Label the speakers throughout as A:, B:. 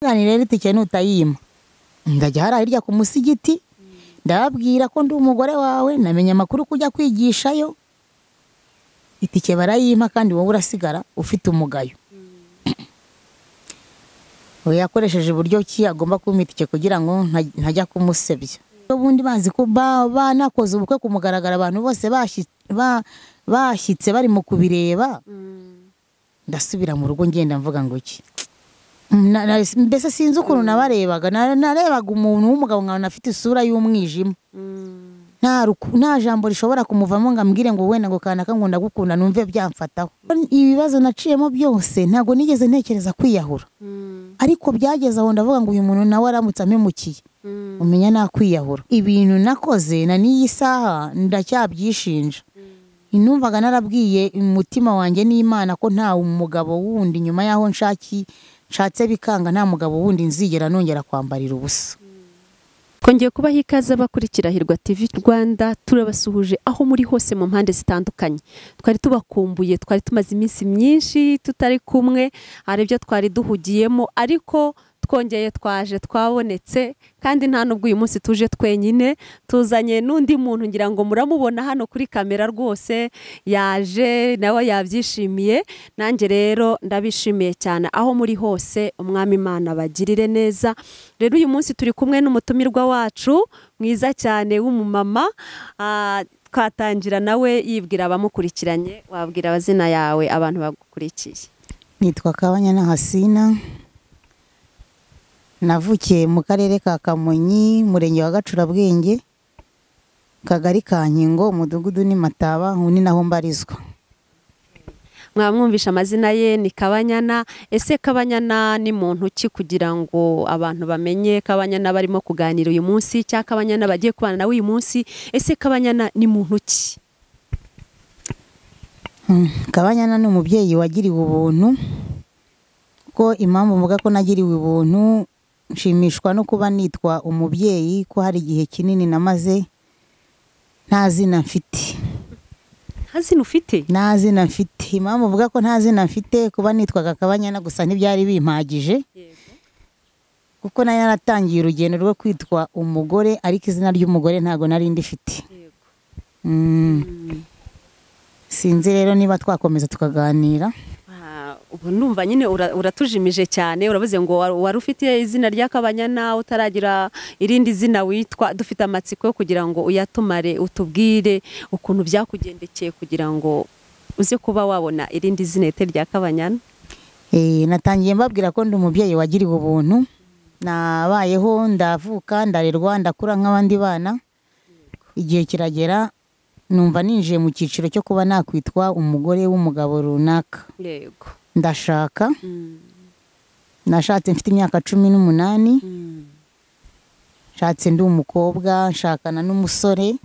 A: ngani rero itike nutayima ndajya hara hirya ku musigiti ndababwira ko ndi umugore wawe namenye amakuru kujya kwigishayo itike barayima kandi wowe urasigara ufite umugayo. Oya yakoresheje uburyo ki agomba kumitike kugira ngo ntajya kumusebya. Ubundi bazi ko banakoze ubukwe kumugaragara abantu bose bashyitse bari mu kubireba. Ndasubira mu rugo ngenda mvuga ngo iki. Mbese sinzi ukuntu nabarebaga narebaga umuntu w'umugabo nkabona afite isura y'umwijima. Nta jambo rishobora kumuvamo ngo ambwire ngo wenda ngo kanaka ngo ndagukunda numve byamfataho. Ibibazo naciyemo byose ntago nigeze ntekereza kwiyahura. Ariko byageze aho ndavuga ngo uyu muntu nawe aramutse ampemukiye umenya nakwiyahura. Ibintu nakoze na n'iyi saha ndacyabyishinja. Inumvaga narabwiye umutima wanjye n'Imana ko nta umugabo wundi nyuma yaho nshatse bikanga nta mugabo wundi nzigera nongera kwambarira ubusa.
B: Kongeye kubaha ikaze abakurikira Hirwa TV Rwanda, turabasuhuje aho muri hose mu mpande zitandukanye. Twari tubakumbuye, twari tumaze iminsi myinshi tutari kumwe, hari ibyo twari duhugiyemo, ariko twongeye twabonetse kandi nta nubwo uyu munsi tuje twenyine, tuzanye n'undi muntu ngira ngo muramubona hano kuri kamera rwose, yaje nawe yabyishimiye. Nanjye rero ndabishimiye cyane aho muri hose, umwami Imana bagirire neza. Rero uyu munsi turi kumwe n'umutumirwa wacu mwiza cyane w'umumama. Twatangira nawe yibwira abamukurikiranye, wabwira abazina yawe abantu bagukurikiye.
A: Nitwa Ntazina. Navukiye mu karere ka Kamonyi, murenge wa Gacurabwenge, kagari ka Nkingo, umudugudu ni Mataba, ni naho mbarizwa.
B: Mwamwumvisha amazina ye ni Kabanyana. Ese Kabanyana ni muntu ki kugira ngo abantu bamenye Kabanyana barimo kuganira uyu munsi cyangwa Kabanyana bagiye kubana nawe uyu munsi? Ese Kabanyana ni muntu ki?
A: Kabanyana ni umubyeyi wagiriwe ubuntu. Ko impamvu mvuga ko nagiriwe ubuntu, nshimishwa no kuba nitwa umubyeyi, ko hari igihe kinini namaze nta zina mfite.
B: Nta zina ufite?
A: Nta zina mfite. Impamvu mvuga ko nta zina mfite, kuba nitwaga Kabanyana gusa ntibyari bimpagije. Kuko nari naratangiye urugendo rwo kwitwa umugore, ariko izina ry'umugore ntago nari ndifite. Sinzi rero niba twakomeza tukaganira.
B: Ubu numva nyine uratujimije cyane, uravuze ngo wari ufite izina rya Kabanyana utaragira irindi zina witwa. Dufite amatsiko yo kugira ngo uyatumare, utubwire ukuntu byakugendekeye kugira ngo uze kuba wabona irindi zina rya Kabanyana.
A: Natangiye mbabwira ko ndi umubyeyi wagiriwe ubuntu. Nabayeho, ndavuka, ndarerwa, ndakura nk'abandi bana. Igihe kiragera numva ninjiye mu cyiciro cyo kuba nakwitwa umugore w'umugabo runaka.
B: Yego.
A: Ndashaka. Nashatse mfite imyaka 18. Nshatse ndi umukobwa, nshakana n'umusore.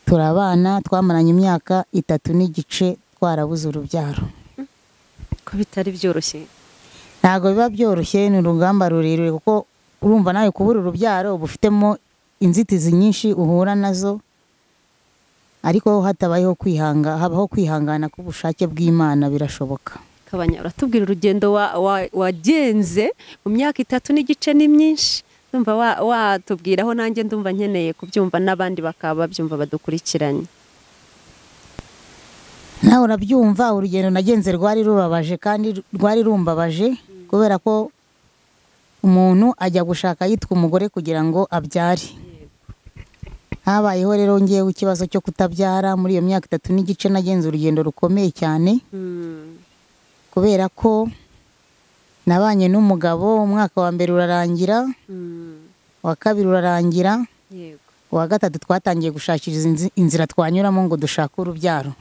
A: Turabana, twamaranye imyaka 3 n'igice, twarabuze urubyaro.
B: Ko bitari byoroshye?
A: Ntago biba byoroshye, ni urugamba rurerure, kuko urumva nawe kubura urubyaro ubufitemo inzitizi nyinshi uhura nazo. Ariko hatabayeho habaho kwihangana k'ubushake bw'Imana, birashoboka.
B: Kabanya, uratubwira urugendo wagenze mu myaka 3 n'igice ni myinshi. Ndumva watubwiraho, nanjye ndumva nkeneye kubyumva n'abandi bakaba babyumva badukurikiranye. Nawe
A: urabyumva, urugendo nagenze rwari rubabaje kandi rwari rumbabaje, kubera ko umuntu ajya gushaka yitwa umugore kugira ngo abyare. Habayeho rero ngewe ikibazo cyo kutabyara. Muri iyo myaka 3 n'igice nagenze urugendo rukomeye cyane, kubera ko nabanye n'umugabo. Umwaka wa mbere urarangira, wa kabiri urarangira, wa gatatu twatangiye gushakiriza inzira twanyuramo ngo dushake urubyaro.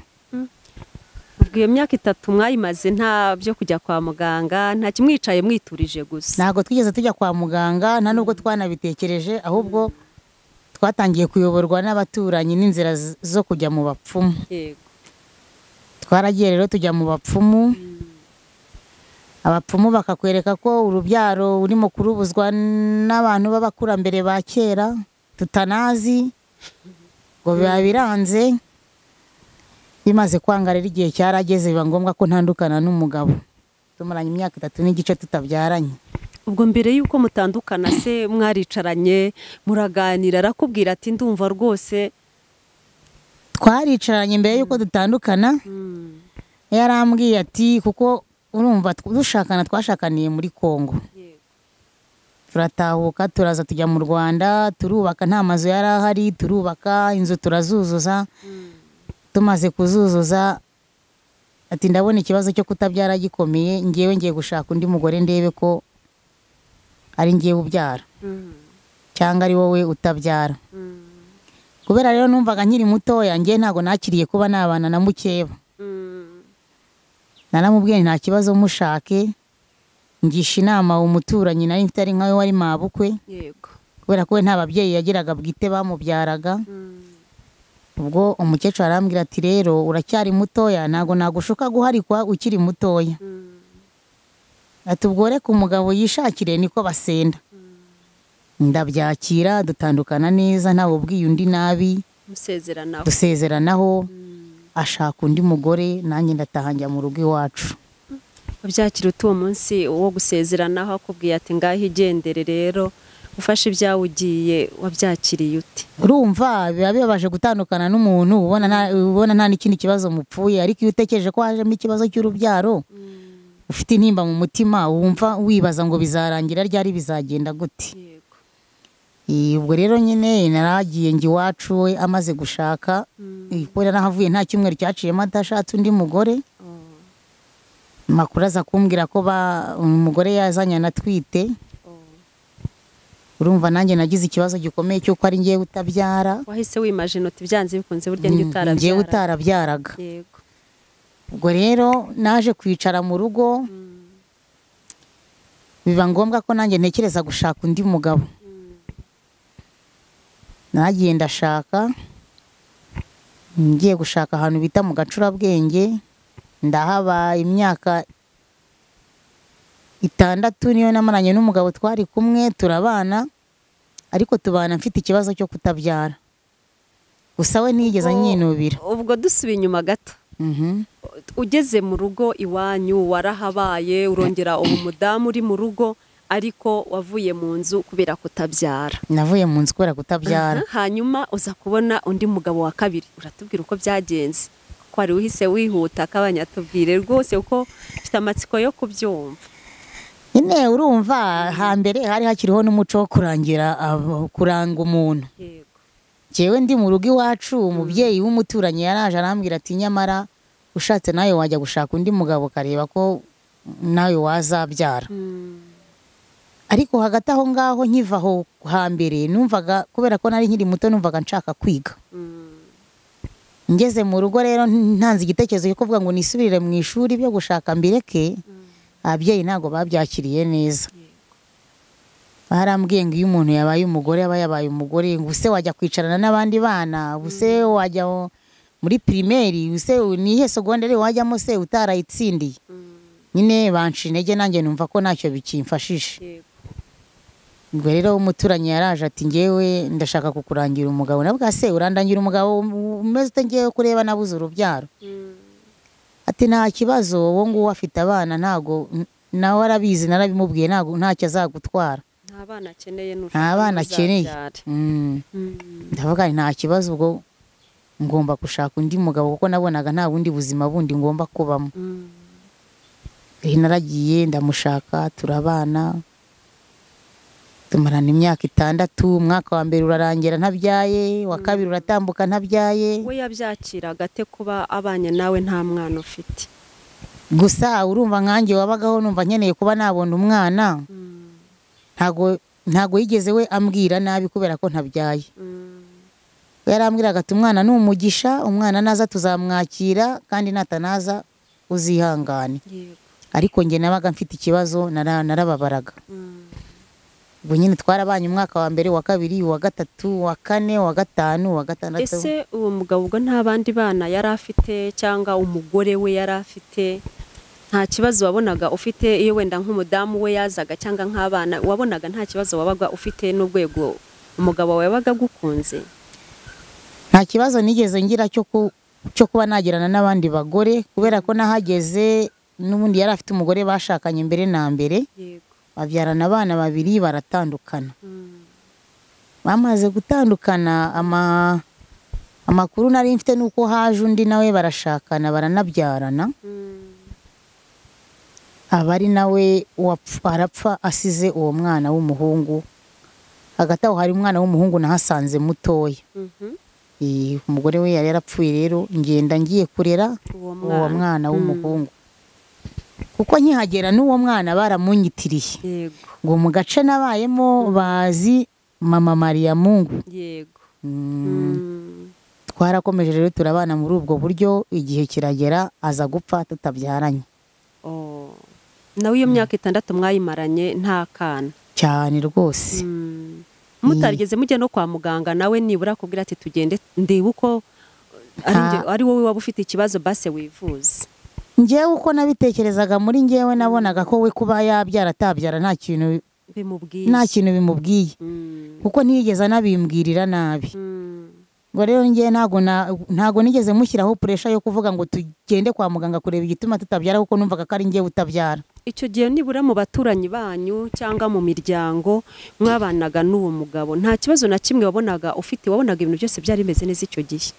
B: Iyo myaka 3 mwayimaze nta byo kujya kwa muganga, nta kimwicaye mwiturije gusa?
A: Ntago twigeze tujya kwa muganga, nta nubwo twanabitekereje, ahubwo twatangiye kuyoborwa n'abaturanyi n'inzira zo kujya mu bapfumu. Twaragiye rero tujya mu bapfumu. Abapfumu bakakwereka ko urubyaro urimo kurubuzwa n'abantu b'abakurambere ba kera tutanazi, ngo biba biranze. Bimaze kwanga rero igihe cyarageze biba ngombwa ko ntandukana n'umugabo. tumaranye imyaka 3 n'igice tutabyaranye.
B: ubwo mbere yuko mutandukana se mwaricaranye muraganira arakubwira ati ndumva rwose?
A: Twaricaranye mbere yuko dutandukana, yarambwiye ati kuko urumva dushakana twashakaniye muri Kongo, turatahuka turaza tujya mu Rwanda, turubaka nta mazu yari ahari, turubaka inzu turazuzuza. Tumaze kuzuzuza ati ndabona ikibazo cyo kutabyara gikomeye, ngiye gushaka undi mugore ndebe ko ari ngiye ubyara cyangwa ari wowe utabyara. Kubera rero numvaga nkiri mutoya, ngiye ntago nakiriye kuba nabana na mukeba. Naramubwiye nta kibazo mushake, ngisha inama umuturanyi nari mfite ari nkawe wari mabukwe.
B: Yego.
A: Kubera ko nta babyeyi yagiraga bwite bamubyaraga. Ubwo umukecuru arambwira ati rero uracyari mutoya, ntago nagushuka guharikwa ukiri mutoya. Ati ubwo reka umugabo yishakire niko basenda. Ndabyakira, dutandukana neza, ntawe ubwiye undi nabi. Dusezeranaho. Ashaka undi mugore, nanjye ndataha njya mu rugo iwacu.
B: Byakira uwo munsi wo gusezeranaho akubwiye ati ngaho igendere rero ufashe ibyawe ugiye, wabyakiriye ute?
A: Urumva biba bibabaje gutandukana n'umuntu ubona nta n'ikindi kibazo mupfuye, ariko iyo utekereje ko hajemo ikibazo cy'urubyaro, ufite intimba mu mutima, wumva wibaza ngo bizarangira ryari, bizagenda gute. Ubwo rero nyine naragiye njye iwacu we amaze gushaka, kubera nahavuye nta cyumweru cyaciyemo adashatse undi mugore. Makuru aza kumbwira ko umugore yazanye natwite. Urumva nanjye nagize ikibazo gikomeye cy'uko ari ngiye utabyara.
B: Wahise wimagine uti byanze bikunze burya ngiye
A: utarabyaraga.
B: Yego.
A: Ubwo rero naje kwicara mu rugo, biba ngombwa ko nanjye ntekereza gushaka undi mugabo. Nagiye ndashaka, ngiye gushaka ahantu bita mu Gacurabwenge, ndahaba imyaka 6 niyo namaranye n'umugabo twari kumwe turabana, ariko tubana mfite ikibazo cyo kutabyara. Gusa we nigeze nyinubira.
B: Ubwo dusubiye inyuma gato. Ugeze mu rugo iwanyu warahabaye, urongera ubu mudamu uri mu rugo, ariko wavuye mu nzu kubera kutabyara.
A: Navuye mu nzu kubera kutabyara.
B: Hanyuma uza kubona undi mugabo wa kabiri, uratubwira uko byagenze? Ko ari uhise wihuta kabanyatubwire rwose uko mfite amatsiko yo kubyumva.
A: Ine urumva hambere hari hakiriho n'umuco wo kuranga umuntu.
B: Yego.
A: Jewe ndi mu rugo iwacu, umubyeyi w'umuturanyi yaraje arambwira ati nyamara ushatse nawe wajya gushaka undi mugabo kareba ko nawe wazabyara. Ariko hagati aho ngaho nkivaho hambere numvaga, kubera ko nari nkiri muto, numvaga nshaka kwiga. Ngeze mu rugo rero ntanze igitekerezo cyo kuvuga ngo nisubirire mu ishuri byo gushaka mbireke, ababyeyi ntago babyakiriye neza. Barambwiye ngo iyo umuntu yabaye umugore aba yabaye umugore, ngo use wajya kwicarana n'abandi bana, use wajya muri primaire, use nihe secondaire wajyamo se utarayitsindiye. Nyine banshi intege, nanjye numva ko ntacyo bikimfashije. Ubwo rero umuturanyi yaraje ati ngewe ndashaka kukurangira umugabo. Nabwo se urandangira umugabo umeze ute ngiye kureba nabuze urubyaro? Ati nta kibazo, wowe nguwo afite abana, ntago nawe arabizi, narabimubwiye ntacyo azagutwara.
B: Nta bana akeneye n'ushaka.
A: Nta bana akeneye. Ndavuga nta kibazo, ubwo ngomba gushaka undi mugabo kuko nabonaga nta bundi buzima bundi ngomba kubamo. Naragiye ndamushaka, turabana, tumarana imyaka 6. Umwaka wa mbere urarangira ntabyaye, wa kabiri uratambuka ntabyaye.
B: We yabyakiraga ate kuba abanye nawe nta mwana ufite?
A: Gusa urumva nkanjye wabagaho numva nkeneye kuba nabona umwana. Ntago yigeze we ambwira nabi kubera ko ntabyaye. Yarambwiraga ati umwana ni umugisha, umwana naza tuzamwakira, kandi natanaza uzihangane. Ariko nge nabaga mfite ikibazo, narababaraga. Ubwo nyine twarabanye umwaka wa mbere, wa kabiri, wa gatatu, wa kane, wa gatanu, wa gatandatu.
B: Ese uwo mugabo ubwo nta bandi bana yari afite cyangwa umugore we yari afite? Nta kibazo wabonaga ufite iyo wenda nk'umudamu we yazaga cyangwa nk'abana, wabonaga nta kibazo wabaga ufite n'urwego umugabo wawe yabaga gukunze?
A: Nta kibazo nigeze ngira cyo kuba nagirana n'abandi bagore, kubera ko nahageze n'ubundi yari afite umugore bashakanye mbere na mbere, babyarana abana babiri baratandukana. Bamaze gutandukana, amakuru nari mfite nuko haje undi nawe barashakana baranabyarana. Abari nawe arapfa asize uwo mwana w'umuhungu. Hagati aho hari umwana w'umuhungu nahasanze mutoya. Umugore we yari yarapfuye, rero ngenda ngiye kurera uwo mwana w'umuhungu. Kuko nkihagera n'uwo mwana baramunyitiriye ngo mu gace nabayemo bazi mama Maria Mungu. Twarakomeje rero turabana muri ubwo buryo, igihe kiragera aza gupfa tutabyaranye.
B: Nawe iyo myaka 6 mwayimaranye nta kana? Cyane
A: rwose.
B: Mutarigeze mujye no kwa muganga nawe nibura kubwira ati tugende ndebe uko ari wowe waba ufite ikibazo base wifuza?
A: Ngewe uko nabitekerezaga muri ngewe nabonaga ko we kuba yabyara atabyara nta kintu bimubwiye, kuko ntiyigeze anabimbwirira nabi. Ngo rero ngewe ntago nigeze mushyiraho pressure yo kuvuga ngo tugende kwa muganga kureba igituma tutabyara, kuko numvaga ko ari ngewe utabyara.
B: Icyo gihe nibura mu baturanyi banyu cyangwa mu miryango mwabanaga n'uwo mugabo, nta kibazo na kimwe wabonaga ufite? Wabonaga ibintu byose byari bimeze neza icyo gihe?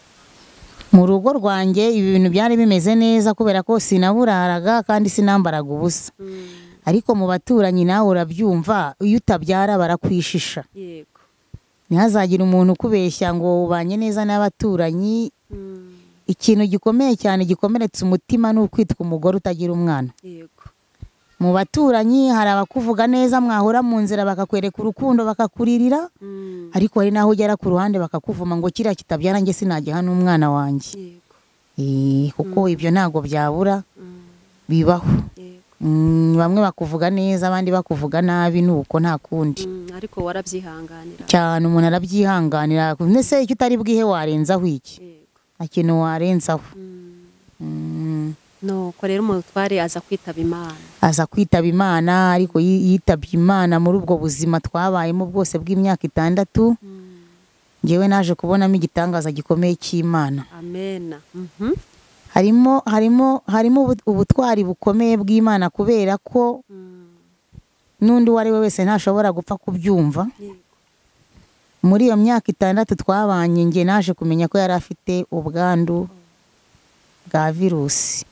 A: Mu rugo rwanjye ibi bintu byari bimeze neza, kubera ko sinaburaraga kandi sinambaraga ubusa. Ariko mu baturanyi nawe urabyumva, iyo utabyara barakwishisha. Ntihazagire umuntu ukubeshya ngo ubanye neza n'abaturanyi. Ikintu gikomeye cyane gikomeretsa umutima ni ukwitwa umugore utagira umwana. Mu baturanyi hari abakuvuga neza, mwahora mu nzira bakakwereka urukundo bakakuririra, ariko hari naho ugera ku ruhande bakakuvuma ngo kiriya kitabyara njye sinajya hano umwana wanjye. Kuko ibyo ntago byabura, bibaho. Bamwe bakuvuga neza abandi bakuvuga nabi, nuko nta kundi.
B: Ariko warabyihanganira
A: cyane, umuntu arabyihanganira. Nese icyo utari bwihe warenzaho iki? Nta kintu warenzaho.
B: Nuko rero umutware aza kwitaba Imana.
A: Aza kwitaba Imana, ariko yitabye Imana muri ubwo buzima twabayemo bwose bw'imyaka 6. Ngewe naje kubonamo igitangaza gikomeye cy'Imana.
B: Amen.
A: Harimo ubutwari bukomeye bw'Imana, kubera ko n'undi wari we wese ntashobora gupfa kubyumva. Muri iyo myaka 6 twabanye, nge naje kumenya ko yari afite ubwandu bwa virusi.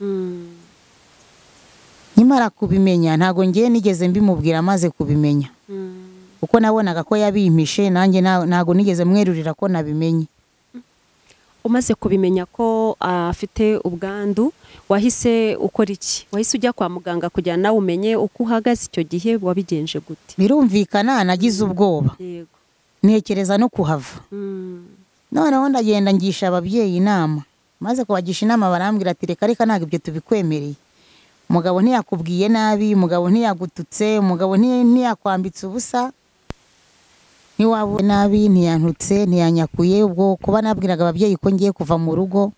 A: Nyimara kubimenya ntago ngiye nigeze mbimubwira, amaze kubimenya, kuko nabonaga ko yabimpishe, nanjye ntago nigeze mwerurira ko nabimenye.
B: Umaze kubimenya ko afite ubwandu, wahise ukora iki? Wahise ujya kwa muganga kugira nawe umenye uko uhagaze? Icyo gihe wabigenje gute?
A: Birumvikana nagize ubwoba, ntekereza no kuhava. Noneho ndagenda ngisha ababyeyi inama. Maze kubagisha inama barambwira ati reka ntabwo ibyo tubikwemereye. Umugabo ntiyakubwiye nabi, umugabo ntiyagututse, umugabo ntiyakwambitse ubusa, ntiwabuye nabi, ntiyantutse, ntiyanyakuye. Ubwo kuba nabwiraga ababyeyi ko ngiye kuva mu rugo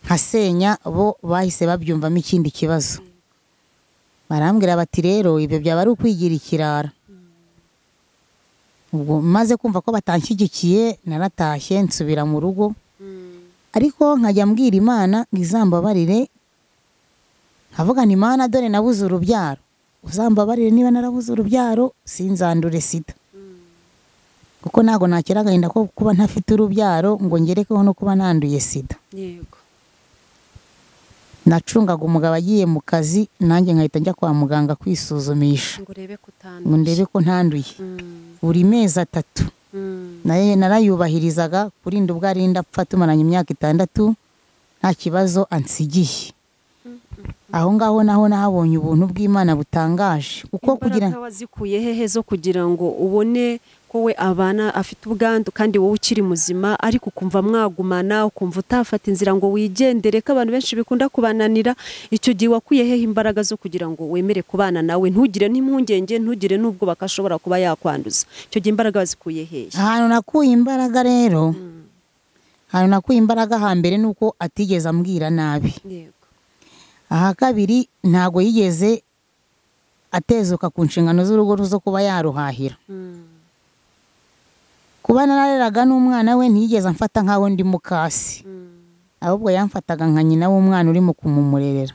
A: nkasenya, bo bahise babyumvamo ikindi kibazo. Barambwira bati rero ibyo byaba ari ukwigira ikirara. Ubwo maze kumva ko batanshyigikiye, naratashye nsubira mu rugo. Ariko nkajya mbwira Imana ngo izambabarire, nkavuga nti Imana dore nabuze urubyaro, uzambabarire niba narabuze urubyaro sinzandure sida. Kuko ntago nakira agahinda ko kuba ntafite urubyaro ngo ngerekeho no kuba nanduye sida. Nacungaga umugabo agiye mu kazi, nanjye nkahita njya kwa muganga kwisuzumisha ngo ndebe ko ntanduye. Buri mezi 3 naye narayubahirizaga kurinda ubwo arinda apfa, tumaranye imyaka 6 nta kibazo ansigiye. Aho ngaho naho nahabonye ubuntu bw'Imana butangaje. Kuko kugira
B: wazikuye hehe zo kugira ngo ubone ko we abana afite ubwandu kandi wowe ukiri muzima, ariko ukumva mwagumana, ukumva utafata inzira ngo wigendere, ko abantu benshi bikunda kubananira. Icyo gihe wakuye hehe imbaraga zo kugira ngo wemere kubana nawe, ntugire n'impungenge, ntugire n'ubwo bakashobora kuba yakwanduza? Icyo gihe imbaraga wazikuye hehe?
A: Ahantu nakuye imbaraga rero, ahantu nakuye imbaraga hambere nuko atigeze ambwira nabi. Aha kabiri ntago yigeze atezuka ku nshingano z'urugo zo kuba yaruhahira. Kuba narareraga n'umwana we ntiyigeze amfata nkaho ndi mukasi, ahubwo yamfataga nka nyina w'umwana urimo kumumurerera.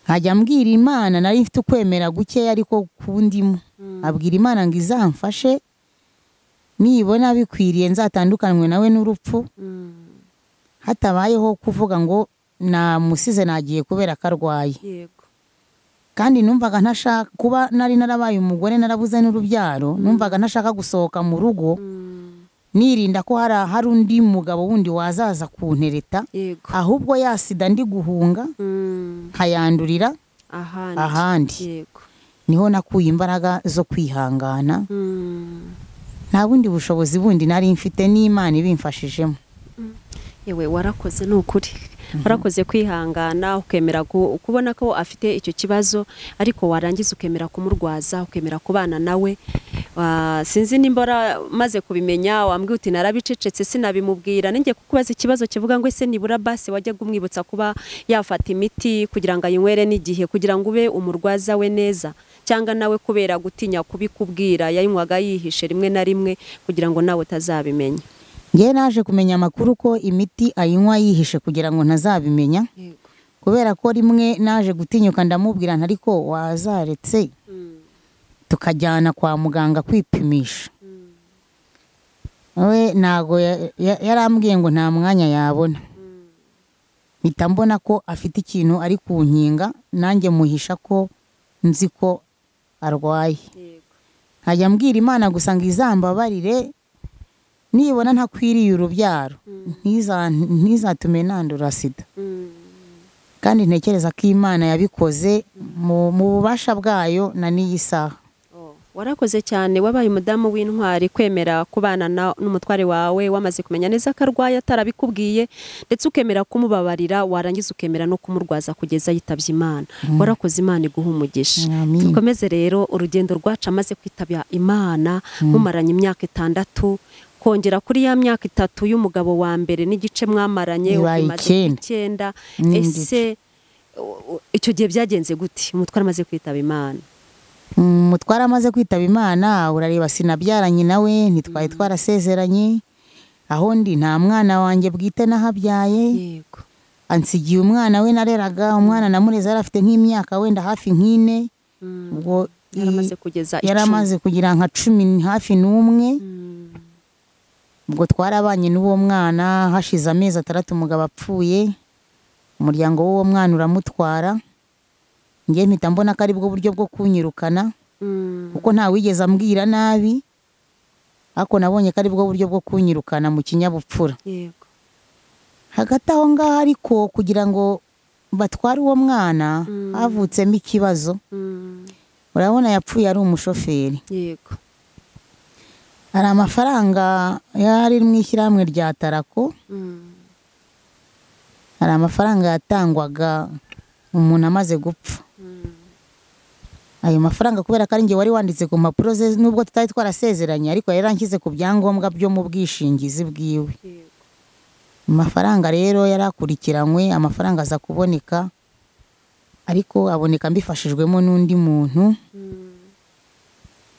A: nkajya mbwira Imana, nari mfite ukwemera guke ariko kundimo, abwira Imana ngo izamfashe nibona bikwiriye nzatandukanywe nawe n'urupfu, hatabayeho kuvuga ngo namusize nagiye kubera ko arwaye.
B: yego
A: Kandi numvaga ntashaka kuba nari narabaye umugore narabuze n'urubyaro, numvaga ntashaka gusohoka mu rugo nirinda ko hari undi mugabo wundi wazaza kuntereta,
B: yego
A: ahubwo ya sida ndi guhunga nkayandurira ahandi.
B: yego
A: Niho nakuye imbaraga zo kwihangana, nta bundi bushobozi bundi nari mfite, n'Imana ibimfashijemo.
B: yewe warakoze n'ukuri, warakoze kwihangana ukemera kubona ko afite icyo kibazo, ariko warangiza ukemera kumurwaza, ukemera kubana nawe. Sinzi nimbora maze kubimenya wambwiye uti narabicecetse sinabimubwira, ninjye kukubaza ikibazo kivuga ngo ese nibura base wajya kumwibutsa kuba yafata imiti kugira ngo ayinywere n'igihe, kugira ngo ube umurwaza we neza, cyangwa nawe kubera gutinya kubikubwira yayinywaga yihishe rimwe na rimwe kugira ngo nawe utazabimenya.
A: Nge naje kumenya amakuru ko imiti ayinywa yihishe kugira ngo ntazabimenya, kubera ko rimwe naje gutinyuka ndamubwira ariko wazaretse tukajyana kwa muganga kwipimisha. We nago yarambwiye ngo nta mwanya yabona, mpita mbona ko afite ikintu ari kunkinga, nanjye muhisha ko nzi ko arwaye. Nkajya mbwira Imana gusa ngo izambabarire nibona ntakwiriye urubyaro, ntizatume nandura sida. Kandi ntekereza ko Imana yabikoze mu bubasha bwayo na n'iyi saha.
B: Warakoze cyane, wabaye umudamu w'intwari kwemera kubana n'umutware wawe wamaze kumenya neza ko arwaye atarabikubwiye, ndetse ukemera kumubabarira, warangiza ukemera no kumurwaza kugeza yitabye Imana. Warakoze, Imana iguhe umugisha. Dukomeze rero urugendo rwacu amaze kwitaba Imana, mumaranye imyaka 6, kongera kuri ya myaka 3 y'umugabo wa mbere n'igice mwamaranye umaze 9. Ese icyo gihe byagenze gute umutware amaze kwitaba Imana?
A: Umutware amaze kwitaba Imana, urareba sinabyaranye nawe, ntitwaye twarasezeranye, aho ndi nta mwana wanjye bwite nahabyaye.
B: Yego.
A: Ansigiye umwana we nareraga, umwana namureze yarafite nk'imyaka wenda hafi 4, ubwo yaramaze kugira nka 10 hafi n'umwe. Ubwo twarabanye n'uwo mwana, hashize amezi 6 umugabo apfuye, umuryango w'uwo mwana uramutwara. Ngiye mpita mbona ko ari bwo buryo bwo kunyirukana, kuko nta wigeze ambwira nabi, ariko nabonye ko ari bwo buryo bwo kunyirukana mu kinyabupfura.
B: Yego.
A: Hagati aho ngaho ariko kugira ngo batware uwo mwana havutsemo ikibazo. Urabona yapfuye ari umushoferi.
B: Yego.
A: Hari amafaranga yari mu ishyirahamwe rya Tarako, hari amafaranga yatangwaga umuntu amaze gupfa. Ayo mafaranga kubera ko ari nge wari wanditse ku mpapuro ze, nubwo tutari twarasezeranye, ariko yaranshyize ku byangombwa byo mu bwishingizi bwiwe. Amafaranga rero yarakurikiranywe, amafaranga aza kuboneka, ariko aboneka mbifashijwemo n'undi muntu.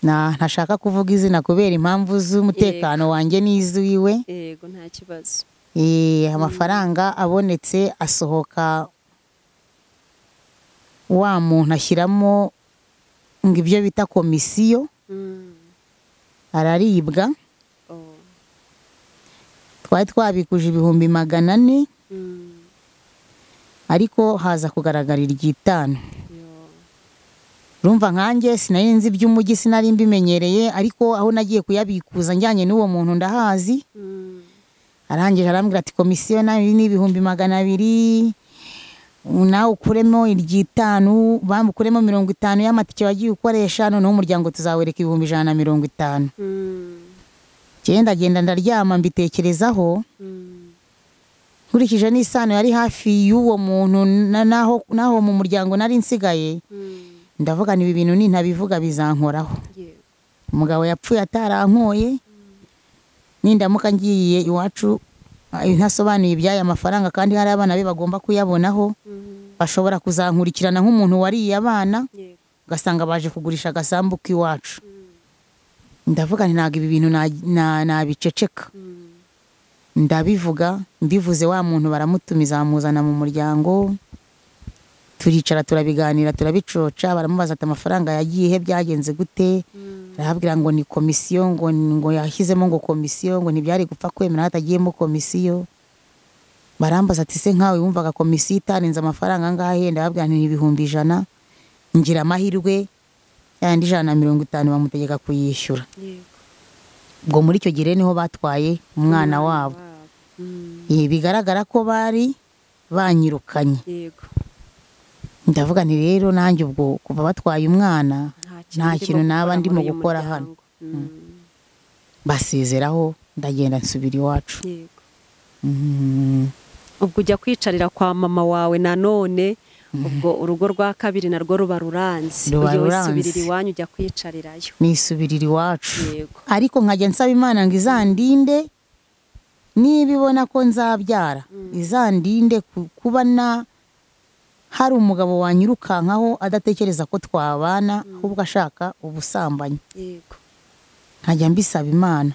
A: Ntashaka kuvuga izina kubera impamvu z'umutekano wanjye n'iz'iwe.
B: Yego, nta kibazo.
A: Amafaranga abonetse asohoka, wa muntu ashyiramo ngo ibyo bita komisiyo, araribwa. Twari twabikuje 400, ariko haza kugaragara 5. Urumva nkanjye sinari nzi iby'umujyi, sinari mbimenyereye, ariko aho nagiye kuyabikuza njyanye n'uwo muntu ndahazi. Arangije arambwira ati komisiyo nayo ni 200, nawe ukuremo 5, bamukuremo 50 y'amatike wagiye ukoresha, noneho umuryango tuzawereka 150. Ndagenda ndaryama mbitekerezaho, nkurikije n'isano yari hafi y'uwo muntu naho mu muryango nari nsigaye. Ndavuga ni ibi bintu nintabivuga bizankoraho. Umugabo yapfuye atarankoye, nindamuka ngiye iwacu ntasobanuye iby'aya mafaranga, kandi hari abana be bagomba kuyabonaho, bashobora kuzankurikirana nk'umuntu wariye abana, ugasanga baje kugurisha agasambu k'iwacu. Ndavuga ntabwo ibi bintu nabiceceka. Ndabivuga, mbivuze wa muntu baramutumiza bamuzana mu muryango, turicara turabiganira turabicoca, baramubaza ati amafaranga yagiye he, byagenze gute? Arahabwira ngo ni komisiyo, ngo yashyizemo ngo komisiyo, ngo ntibyari gupfa kwemera hatagiyemo komisiyo. Barambaza ati se nkawe wumvaga komisiyo itarenze amafaranga angahe? Ndahabwira nti ibihumbi 100. Ngira amahirwe yandi 150 bamutegeka kuyishyura. Ubwo muri icyo gihe niho batwaye umwana wabo. Bigaragara ko bari banyirukanye. Ndavuga nti rero nanjye ubwo kuva batwaye umwana nta kintu naba ndimo gukora hano. Basezeraho ndagenda nsubira iwacu.
B: Ubwo ujya kwicarira kwa mama wawe nanone, ubwo urugo rwa kabiri narwo ruba ruranze. Ujye wisubirira iwanyu ujya kwicarirayo.
A: Nisubirira iwacu. Ariko nkajya nsaba Imana ngo izandinde, niba ibona ko nzabyara izandinde kubana hari umugabo wanyirukankaho adatekereza ko twabana, ahubwo ashaka ubusambanyi. Nkajya mbisaba Imana.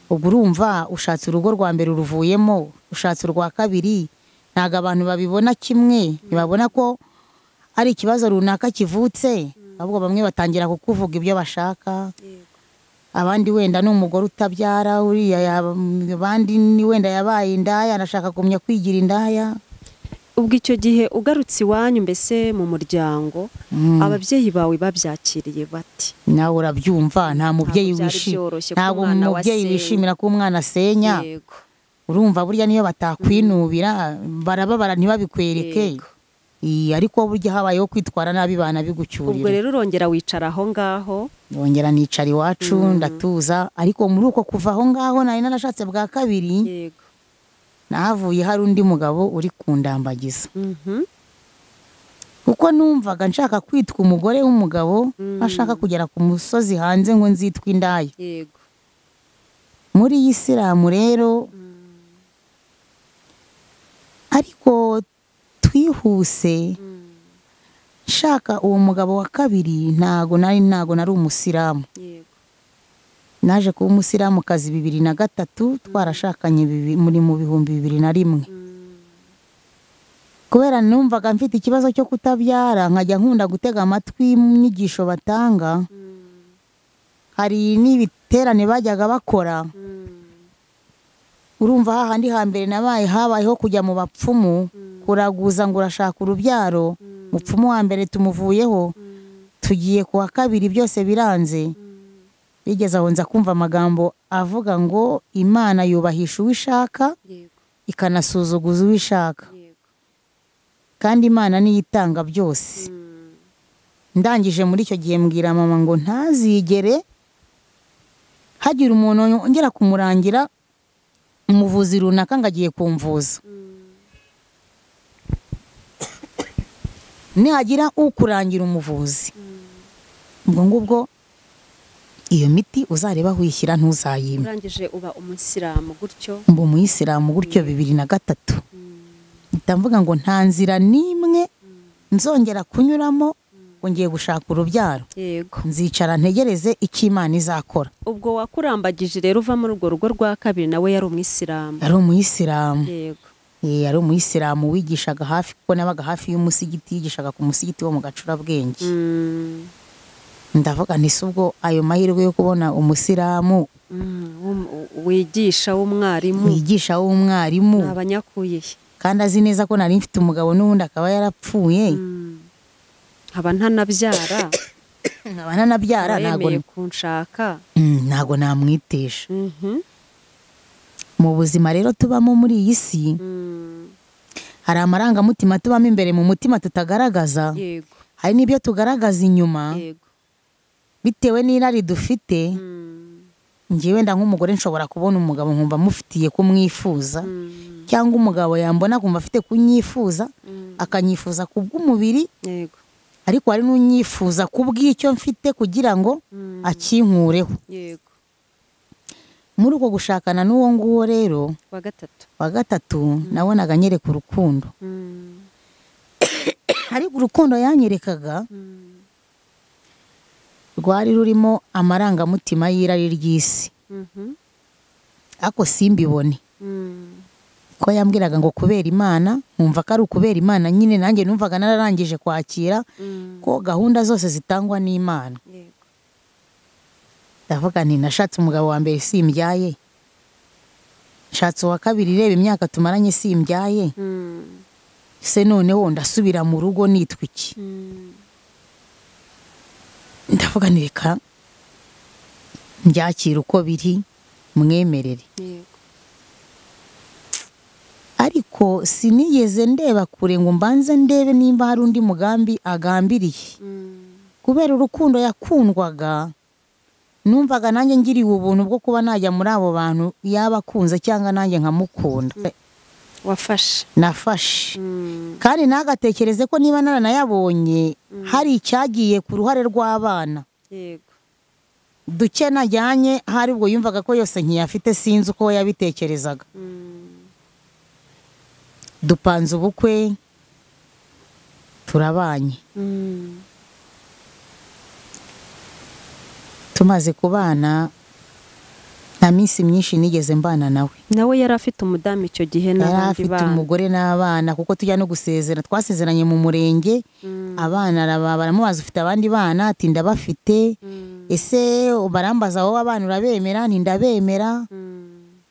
A: Ubwo urumva ushatse urugo rwa mbere uruvuyemo, ushatse urwa kabiri, ntago abantu babibona kimwe, ntibabona ko ari ikibazo runaka kivutse, ahubwo bamwe batangira kukuvuga ibyo bashaka. Abandi wenda n'umugore utabyara, uriya abandi ni wenda yabaye indaya, anashaka kumenya kwigira indaya.
B: Ubwo icyo gihe ugarutse iwanyu mbese mu muryango, ababyeyi bawe babyakiriye bati?
A: Nawe urabyumva, nta mubyeyi wishimira ko umwana asenya. Urumva burya niyo batakwinubira barababara ntibabikwereke. Ariko burya habayeho kwitwara nabi bana bigucyurira.
B: Ubwo rero urongera wicara aho ngaho?
A: Wongera nicara iwacu ndatuza, ariko muri uko kuva aho ngaho nari narashatse bwa kabiri. Nahavuye hari undi mugabo uri kundambagiza. Kuko numvaga nshaka kwitwa umugore w'umugabo, ashaka kugera ku musozi hanze ngo nzitwe indaya. Muri Isilamu rero, ariko twihuse nshaka uwo mugabo wa kabiri, ntago nari umusilamu. Naje kuba umusilamukazi 2003, twarashakanye muri mu 2001. Kubera numvaga mfite ikibazo cyo kutabyara, nkajya nkunda gutega amatwi mu nyigisho batanga. Hari n'ibiterane bajyaga bakora. Urumva hahandi hambere nabaye habayeho kujya mu bapfumu, kuraguza ngo urashaka urubyaro. Mupfumu wa mbere tumuvuyeho, tugiye kuwa kabiri byose biranze. Bigeze aho nza kumva amagambo avuga ngo Imana yubahisha uwishaka, ikanasuzuguza uwishaka. Kandi Imana niyo itanga byose. Ndangije muri icyo gihe mbwira mama ngo ntazigere hagira umuntu ongera kumurangira umuvuzi runaka ngo agiye kumvuza. Nihagira ukurangira umuvuzi, ubwo ngubwo iyo miti uzareba wishyira ntuzayime.
B: Urangije uba umusilamu gutyo?
A: Mba umuyisilamu gutyo 2003. Ndavuga ngo nta nzira nimwe nzongera kunyuramo ngo ngiye gushaka urubyaro. Nzicara ntegereze icyo Imana izakora.
B: Ubwo wakurambagije rero uva muri urwo rugo rwa kabiri nawe yari umuyisilamu?
A: Yari umuyisilamu. Yari umuyisilamu wigishaga hafi, kuko nabaga hafi y'umusigiti, yigishaga ku musigiti wo mu Gacurabwenge. Ndavuga nti ubwo ayo mahirwe yo kubona umusilamu
B: wigisha
A: w'umwarimu
B: abanyakuye,
A: kandi azi neza ko nari mfite umugabo n'ubundi akaba yarapfuye.
B: Nkaba ntanabyara
A: ntago
B: kunshaka,
A: ntago namwitesha. Mu buzima rero tubamo muri iyi si, hari amarangamutima tubamo imbere mu mutima tutagaragaza, hari n'ibyo tugaragaza inyuma bitewe n'irari dufite. Ngiye wenda nk'umugore nshobora kubona umugabo nkumva mufitiye kumwifuza, cyangwa umugabo yambona kumva afite kunyifuza, akanyifuza kubw'umubiri, ariko hari n'unyifuza kubw'icyo mfite kugira ngo akinkureho. Muri uko gushakana n'uwo nguwo rero wa gatatu nabonaga nyereka urukundo. Ariko urukundo yanyerekaga rwari rurimo amarangamutima y'irari ry'isi, ako simbibone. ko yambwiraga ngo kubera Imana, nkumva ko ari ukubera Imana nyine, nanjye numvaga nararangije kwakira ko gahunda zose zitangwa n'Imana. Ndavuga nti nashatse umugabo wa mbere simbyaye, nshatse uwa kabiri, reba imyaka tumaranye simbyaye, se noneho ndasubira mu rugo nitwa iki? Ndavuga nti reka mbyakira uko biri, mwemerere. Ariko sinigeze ndeba kure ngo mbanze ndebe nimba hari undi mugambi agambiriye. Kubera urukundo yakundwaga, numvaga nanjye ngiriwe ubuntu bwo kuba najya muri abo bantu yaba akunze cyangwa nanjye nkamukunda.
B: Wafashe.
A: Nafashe. Kandi nagatekereze ko niba naranayabonye hari icyagiye ku ruhare rw'abana.
B: Yego.
A: Duke najyanye, hari ubwo yumvaga ko yose nkiyafite, sinzi uko yabitekerezaga. Dupanze ubukwe, turabanye. Tumaze kubana nta minsi myinshi nigeze mbana nawe.
B: Nawe yari afite umudamu icyo gihe n'abandi bana.
A: Yari afite umugore n'abana, kuko tujya no gusezera, twasezeranye mu murenge. Abana baramubaza ufite abandi bana? Ati ndabafite. Ese barambaza wowe abana urabemera? Nti ndabemera.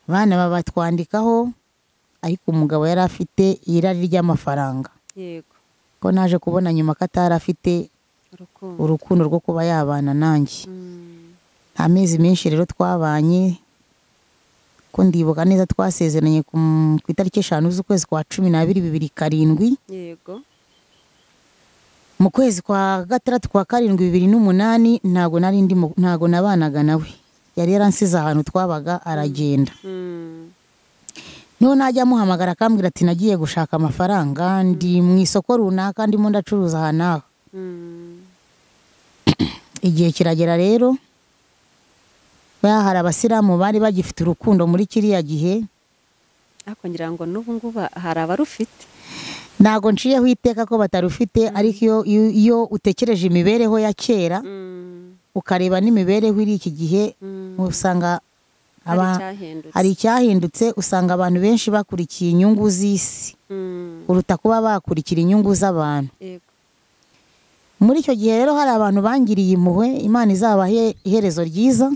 A: Abana babatwandikaho, ariko umugabo yari afite irari ry'amafaranga.
B: Yego.
A: Ko naje kubona nyuma ko atari afite urukundo rwo kuba yabana nanjye. Nta mezi menshi rero twabanye, ko ndibuka neza twasezeranye ku itariki 5 z'ukwezi kwa 12, 2007.
B: Yego.
A: Mu kwezi kwa 6 kwa 7, 2008 ntago nabanaga nawe. Yari yaransize ahantu twabaga aragenda. Niho najya muhamagara akambwira ati nagiye gushaka amafaranga, ndi mu isoko runaka ndimo ndacuruza hano. Igihe kiragera rero, hari abasilamu bari bagifite urukundo muri kiriya gihe.
B: Ako ngira ngo n'ubu ngubu hari abarufite.
A: Nago nciyeho iteka ko batarufite, ariko iyo utekereje imibereho ya kera, ukareba n'imibereho iri iki gihe, usanga hari icyahindutse. Usanga abantu benshi bakurikiye inyungu z'isi kuruta kuba bakurikira inyungu z'abantu. Muri icyo gihe rero hari abantu bangiriye impuhwe, Imana izabahe iherezo ryiza.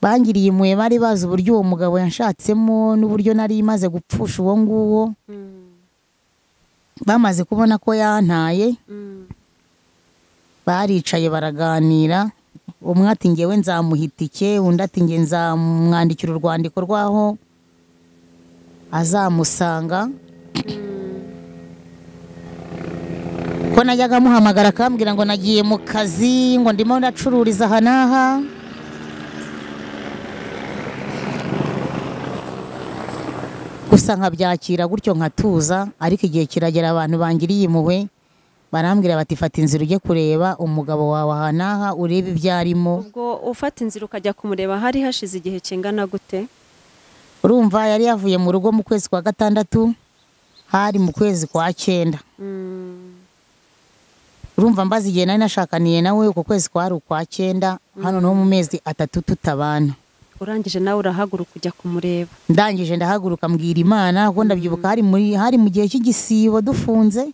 A: Bangiriye impuhwe, bari bazi uburyo uwo mugabo yanshatsemo n'uburyo nari imaze gupfusha uwo nguwo. Bamaze kubona ko yantaye, baricaye baraganira. Umwe ati ngewe nzamuhitike, undi ati nge nzamwandikira urwandiko rwaho azamusanga. Ko najyaga muhamagara akambwira ngo nagiye mu kazi, ngo ndimo ndacururiza aha n'aha. Gusa nkabyakira gutyo nkatuza, ariko igihe kiragera abantu bangiriye impuhwe barambwira bati fata inzira ujye kureba umugabo wawe aha n'aha, urebe ibyo arimo.
B: Ubwo ufata inzira ukajya kumureba hari hashize igihe kingana gute?
A: Urumva yari yavuye mu rugo mu kwezi kwa 6, hari mu kwezi kwa 9. Urumva mbaze igihe nari nashakaniye nawe uko kwezi kwari ukwa 9, hano no mu mezi 3 tutabana.
B: Urangije nawe urahaguruka kujya kumureba?
A: Ndangije ndahaguruka mbwira Imana, ko ndabyibuka hari mu gihe cy'igisibo dufunze.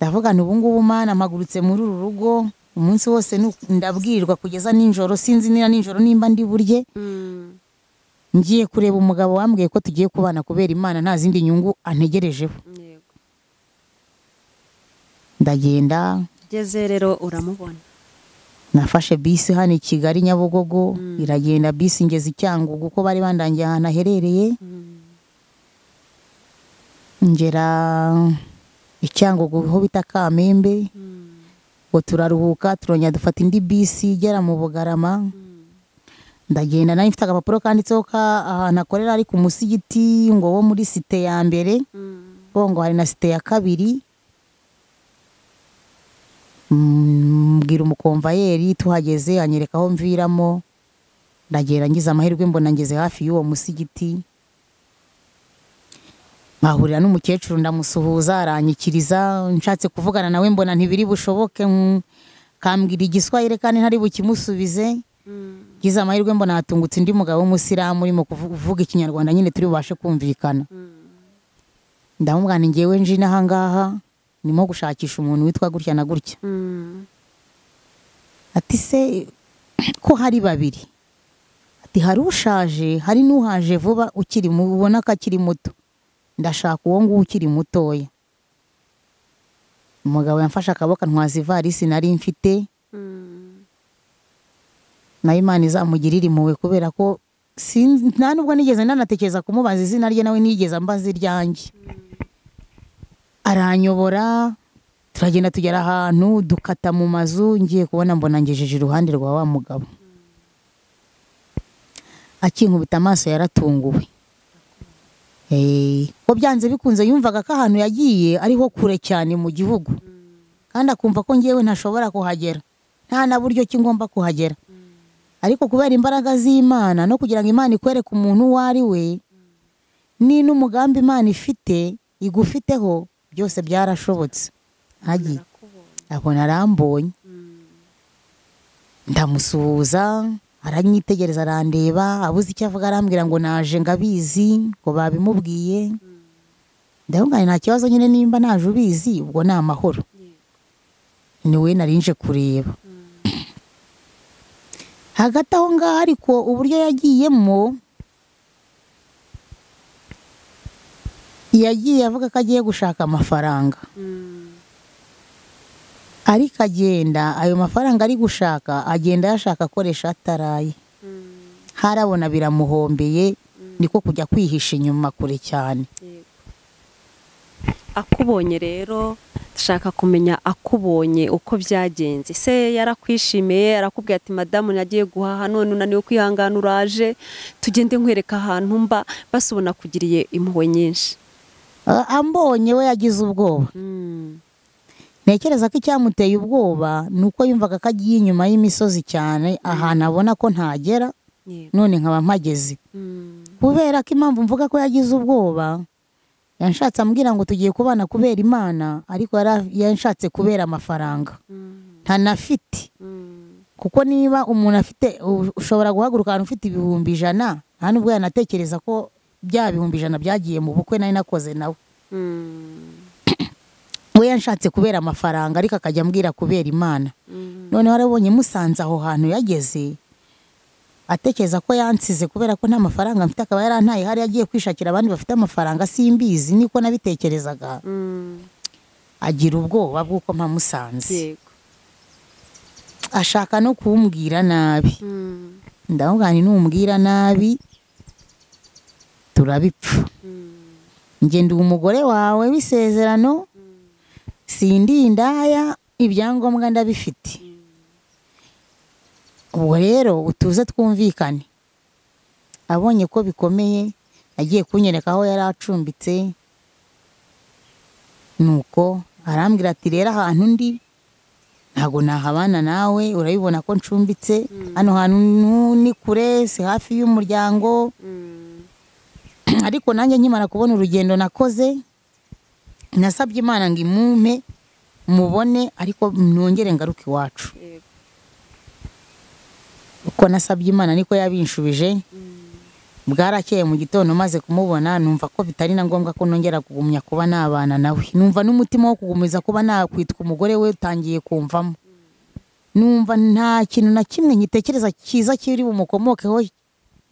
A: Ndavuga nti ubu ngubu Mana mpagurutse muri uru rugo, umunsi wose ndabwirwa kugeza ninjoro, sinzi nira ninjoro nimba ndi burye. Ngiye kureba umugabo wambwiye ko tugiye kubana kubera Imana, nta zindi nyungu antegerejeho. Ndagenda.
B: Geze rero uramubona?
A: Nafashe bisi hano i Kigali Nyabugogo, iragenda bisi ngeze i Cyangugu, ko bari bandangiye ahantu aherereye. Ngera i Cyangugu ho bita Kamembe, ngo turaruhuka, turongera dufata indi bisi igera mu Bugarama. Ndagenda nari mfite agapapuro kanditseho ahantu akorera ari ku musigiti, ngo wo muri site ya mbere, ngo hari na site ya 2. Mbwira umukomvayeri, tuhageze anyereka aho mviramo. Ndagera ngize amahirwe mbona ngeze hafi y'uwo musigiti. Nkahurira n'umukecuru ndamusuhuza, aranyikiriza. Nshatse kuvugana nawe mbona ntibiri bushoboke, kambwira igiswahili kandi ntari bukimusubize. gize amahirwe mbona hatungutse undi mugabo w'umusiramu urimo kuvuga ikinyarwanda nyine turi bubashe kumvikana. Ndamubwira ngewe nje aha ngaha nimo gushakisha umuntu witwa gutya na gutya. Ati se ko hari babiri, ati hari ushaje hari n'uhaje vuba ukiri ubona ko akiri muto, ndashaka uwo nguwo ukiri mutoya. Umugabo yamfashe akaboko ntwaza ivarisi nari mfite, na Imana izamugirira impuhwe kubera ko nta nubwo nigeze nanatekereza kumubaza izina rye, nawe nigeze ambaza iryanjye. Aranyobora turagenda tugera ahantu dukata mu mazu, ngiye kubona mbona ngejeje iruhande rwa wa mugabo. Akinkubita amaso yaratunguwe. Ko byanze bikunze yumvaga ko ahantu yagiye ariho kure cyane mu gihugu, kandi akumva ko ngewe ntashobora kuhagera, nta na buryo ki ngomba kuhagera. Ariko kubera imbaraga z'Imana no kugira ngo Imana ikwereke umuntu uwo ari we ni n'umugambi Imana ifite igufiteho, byose byarashobotse. Hagiye abona arambonye, ndamusuhuza, aranyitegereza arandeba, abuze icyo avuga arambwira ngo naje ngabizi ngo babimubwiye. Ndamubwira nta kibazo nyine, nimba naje ubizi ubwo ni amahoro, niwe narinje kureba. Hagati aho ngaho ariko uburyo yagiyemo, yagiye avuga ko agiye gushaka amafaranga, ariko agenda ayo mafaranga ari gushaka agenda yashaka akoresha ataraye. Harabona biramuhombeye, niko kujya kwihisha inyuma kure cyane.
B: Akubonye rero dushaka kumenya akubonye uko byagenze. Se yarakwishimiye, arakubwira ati madamu nagiye guhaha none unaniwe kwihangana uraje tugende nkwereka ahantu mba, basubona kugiriye impuhwe nyinshi.
A: Ambonye we yagize ubwoba. Ntekereza ko icyamuteye ubwoba nuko yumvaga ko agiye inyuma y'imisozi cyane, ahantu abona ko ntagera, none nkaba mpageze. Kubera ko impamvu mvuga ko yagize ubwoba, yanshatse ambwira ngo tugiye kubana kubera Imana, ariko yanshatse kubera amafaranga ntanafite. Kuko niba umuntu afite, ushobora guhaguruka ahantu ufite 100,000, nta nubwo yanatekereza ko bya 100,000 byagiye mu bukwe nari nakoze nawe. We yanshatse kubera amafaranga, ariko akajya ambwira kubera Imana. Noneho arabonye musanze aho hantu yageze, atekereza ko yansize kubera ko nta mafaranga mfite, akaba yarantaye hari yagiye kwishakira abandi bafite amafaranga, simbizi niko nabitekerezaga. Agira ubwoba bw'uko mpamusanze, ashaka no kumbwira nabi. Ndamubwira numbwira nabi turabipfa. Ngende umugore wawe w'isezerano, sindi indaya, ibyangombwa ndabifite. Ubwo rero utuze twumvikane. Abonye ko bikomeye, agiye kunyereka aho yari acumbitse, nuko arambwira ati rero ahantu ndi ntago nahabana nawe, urabibona ko ncumbitse hano hantu ni kure, si hafi y'umuryango. Ariko nanjye nkimara kubona urugendo nakoze, nasabye Imana ngo imumpe mubone, ariko nongere ngaruke iwacu. Uko nasabye Imana niko yabinshubije. Bwarakeye mu gitondo maze kumubona, numva ko bitari na ngombwa ko nongera kugumya kuba nabana nawe. Numva n'umutima wo kugumiza kuba nakwitwa umugore we utangiye kumvamo. Numva nta kintu na kimwe nkitekereza cyiza kiri bumukomokeho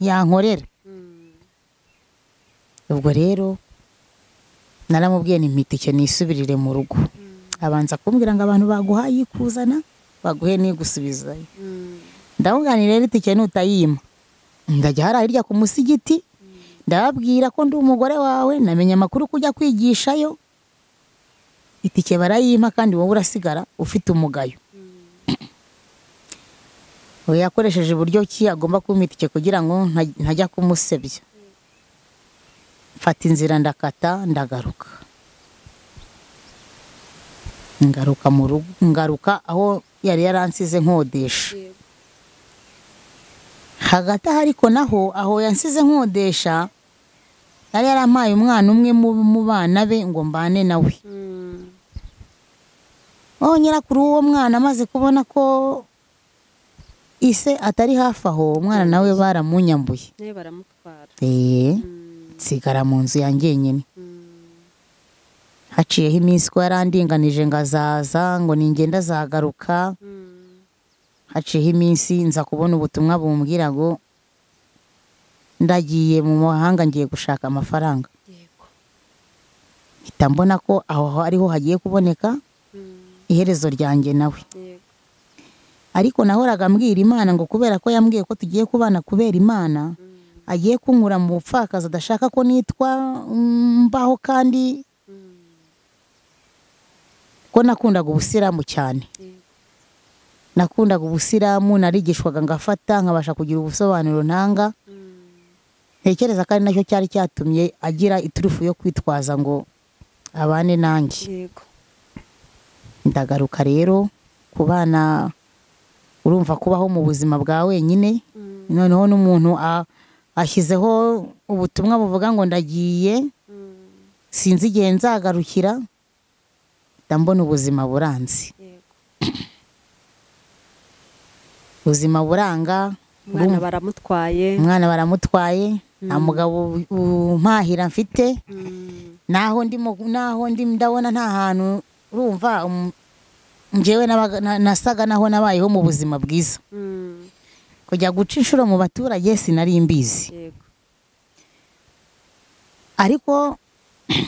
A: yankorera. Ubwo rero naramubwiye n'imitike nisubirire mu rugo. Abanza kumbwira ngo abantu baguhaye ikuzana baguhe n'igusubizayo. Ndamuganira rero itike nutayima, ndajya hari hirya ku musigiti, ndababwira ko ndi umugore wawe, namenye amakuru kujya kwigishayo, itike barayima kandi wowe urasigara ufite umugayo. We yakoresheje uburyo ki agomba kumpa itike kugira ngo ntajya kumusebya. Mfata inzira ndakata ndagaruka. Ngaruka mu rugo, ngaruka aho yari yaransize nkodesha. Hagati ariko naho aho yansize nkodesha, yari yarampaye umwana umwe mu bana be ngo mbane nawe. Nyirakuru uwo mwana amaze kubona ko ise atari hafi aho umwana nawe baramunyambuye
B: baramutwara
A: nsigara mu nzu yanjye nyine. Haciyeho iminsi ko yarandinganije ngo azaza ngo ningenda azagaruka. Haciyeho iminsi nza kubona ubutumwa bumbwira ngo ndagiye mu mahanga ngiye gushaka amafaranga. Mpita mbona ko aho ariho hagiye kuboneka iherezo ryanjye nawe. Ariko nahoraga mbwira Imana ngo kubera ko yambwiye ko tugiye kubana kubera Imana, agiye kunkura mu bupfakazi adashaka ko nitwa mbaho, kandi ko nakundaga ubusiramu cyane. Nakundaga ubusiramu, narigishwaga ngafata nkabasha kugira ubusobanuro ntanga. Ntekereza ko ari nacyo cyari cyatumye agira iturufu yo kwitwaza ngo abane nanjye. Ndagaruka rero kubana, urumva kubaho mu buzima bwa wenyine, noneho n'umuntu ashyizeho ubutumwa buvuga ngo ndagiye sinzi igihe nzagarukira, ndambona ubuzima buranze. Ubuzima buranga, umwana baramutwaye, nta mugabo umpahira mfite, naho ndi ndabona nta hantu, urumva njyewe nasaga naho nabayeho mu buzima bwiza. Kujya guca inshuro mu baturage sinari mbizi, ariko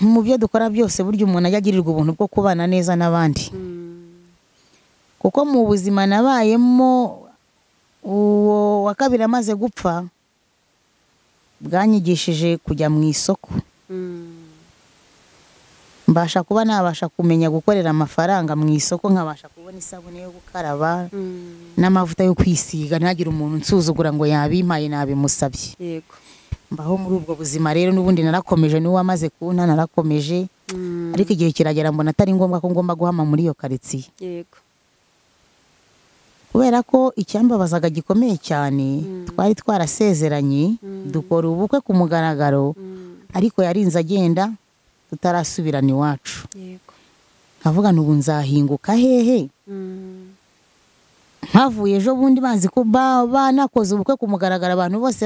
A: mu byo dukora byose burya umuntu ajya agirirwa ubuntu bwo kubana neza n'abandi. Kuko mu buzima nabayemo, uwo wa kabiri amaze gupfa bwanyigishije kujya mu isoko. Mbasha kuba nabasha kumenya gukorera amafaranga mu isoko, nkabasha kubona isabune yo gukaraba n'amavuta yo kwisiga, ntagire umuntu nsuzugura ngo yabimpaye nabimusabye. Mbaho muri ubwo buzima rero, n'ubundi narakomeje, n'uwo amaze kunta narakomeje. Ariko igihe kiragera mbona atari ngombwa ko ngomba guhama muri iyo karitsiye. Kubera ko icyambabazaga gikomeye cyane, twari twarasezeranye dukora ubukwe ku mugaragaro, ariko yarinze agenda tutarasubirana iwacu. Nkavuga n'ubu nzahinguka hehe? Mpavuye ejo bundi bazi ko banakoze ubukwe ku mugaragaro, abantu bose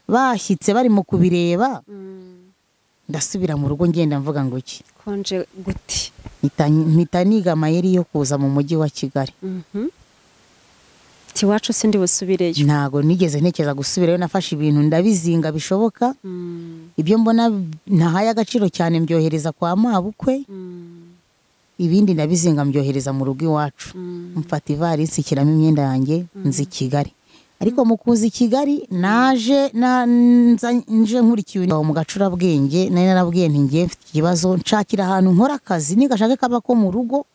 A: bashyitse bari mu kubireba, ndasubira mu rugo ngenda mvuga ngo iki
B: konje guti,
A: mpita niga amayeri yo kuza mu mujyi wa Kigali.
B: Iwacu sindi busubireyo.
A: Ntago nigeze ntekereza gusubirayo, nafashe ibintu ndabizinga bishoboka. Ibyo mbona ntahaye agaciro cyane mbyohereza kwa mabukwe, ibindi ndabizinga mbyohereza mu rugo iwacu. Mfata ivarisi kiramo imyenda yanjye nzi Kigali. Ariko mu kuza Kigali naje nje nkurikiye mu gacurabwenge, nari narabwiye nti ngiye mfite ikibazo, nshakira ahantu nkora akazi nigashaka kaba ko mu rugo,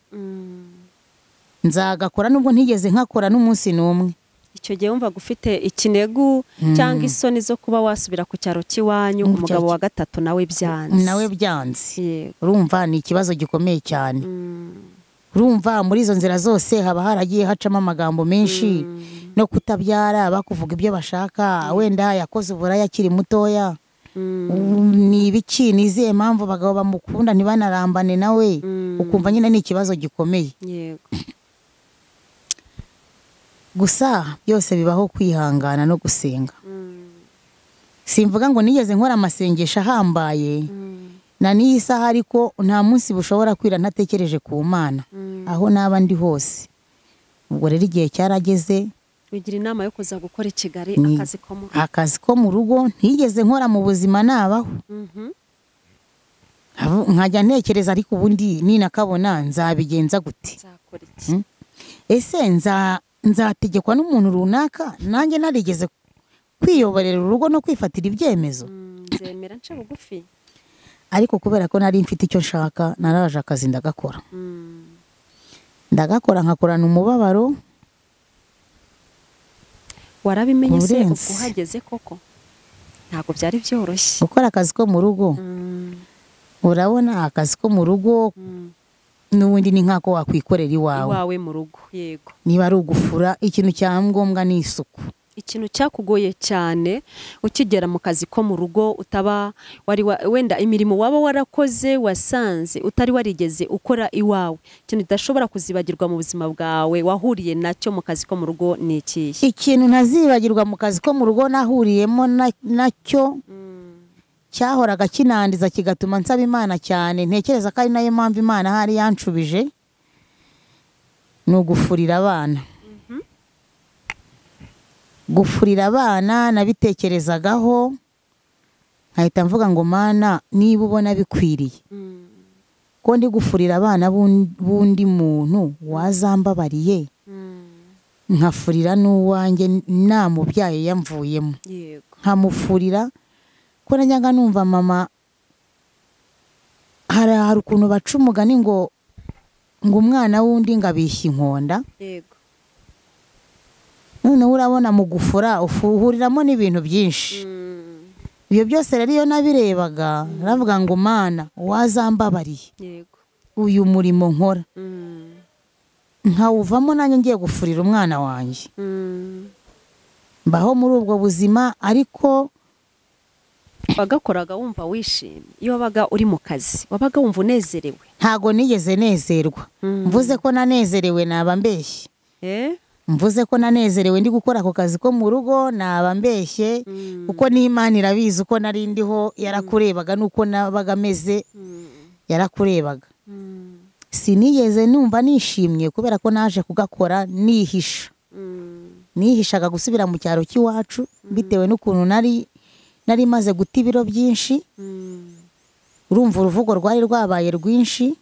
A: nzagakora nubwo ntigeze nkakora n'umunsi n'umwe.
B: Icyo gihe wumva gufite ikinegu cyangwa isoni zo kuba wasubira ku cyaro cy'iwanyu, umugabo wa gatatu nawe byanze. Urumva ni ikibazo gikomeye cyane. Urumva muri izo nzira zose haba haragiye hacamo amagambo menshi, no kutabyara, bakuvuga ibyo bashaka, wenda yakoze uburaya akiri mutoya, ni ibiki, nizihe mpamvu abagabo bamukunda ntibanarambane nawe, ukumva nyine ni ikibazo gikomeye. Gusa byose bibaho kwihangana no gusenga. Simvuga ngo nigeze nkora amasengesho ahambaye na n'iyi saha, ariko nta munsi bushobora kwira ntatekereje ku Mana aho naba ndi hose. Ubwo rero igihe cyarageze, wigira inama yo kuza gukora i Kigali
A: akazi ko mu rugo ntigeze nkora mu buzima nabaho. Nkajya ntekereza, ariko ubundi ninakabona nzabigenza gute? Ese nzategekwa n'umuntu runaka, nanjye narigeze kwiyoborera urugo no kwifatira ibyemezo?
B: Nzemera nce bugufi.
A: Ariko kubera ko nari mfite icyo nshaka, naraje akazi ndagakora. Nkakorana umubabaro.
B: Warabimenye se uko uhageze koko? Ntabwo byari byoroshye
A: gukora akazi ko mu rugo. Urabona akazi ko mu rugo n'ubundi ni nkako wakwikorera iwawe
B: mu rugo. Yego.
A: Niba ari ugufura, ikintu cya ngombwa ni isuku.
B: ikintu cyakugoye cyane ukigera mu kazi ko mu rugo utaba wenda imirimo waba warakoze wasanze utari warigeze ukora iwawe, ikintu udashobora kuzibagirwa mu buzima bwawe wahuriye nacyo mu kazi ko mu rugo ni ikihe?
A: Ikintu ntazibagirwa mu kazi ko mu rugo nahuriyemo nacyo cyahoraga kinandiza kigatuma nsaba Imana cyane, ntekereza ko ari nayo mpamvu Imana hari yanshubije, ni ugufurira abana. Gufurira abana nabitekerezagaho nkahita mvuga ngo Mana niba ubona bikwiriye ko ndi gufurira abana bundi muntu wazambabariye nkafurira n'uwanjye namubyaye yamvuyemo, nkamufurira ko najyaga numva mama hari ukuntu baca umugani ngo umwana wundi ngabishya inkonda. None urabona mu gufura uhuriramo n'ibintu byinshi. Ibyo byose rero iyo nabirebaga naravuga ngo Mana wazambabariye uyu murimo nkora nkawuvamo nanjye ngiye gufurira umwana wanjye. Mbaho muri ubwo buzima, ariko
B: wagakoraga wumva wishimye iyo wabaga uri mu kazi, wabaga wumva unezerewe?
A: Ntago nigeze nezerwa. Mvuze ko nanezerewe naba mbeshye. Mvuze ko nanezerewe ndi gukora ako kazi ko mu rugo naba mbeshye, kuko n'Imana irabizi uko nari ndiho yarakurebaga nuko nabaga meze yarakurebaga. Sinigeze numva nishimye kubera ko naje kugakora nihisha. Nihishaga gusubira mu cyaro cy'iwacu bitewe n'ukuntu nari maze guta ibiro byinshi. Urumva uruvugo rwari rwabaye rwinshi.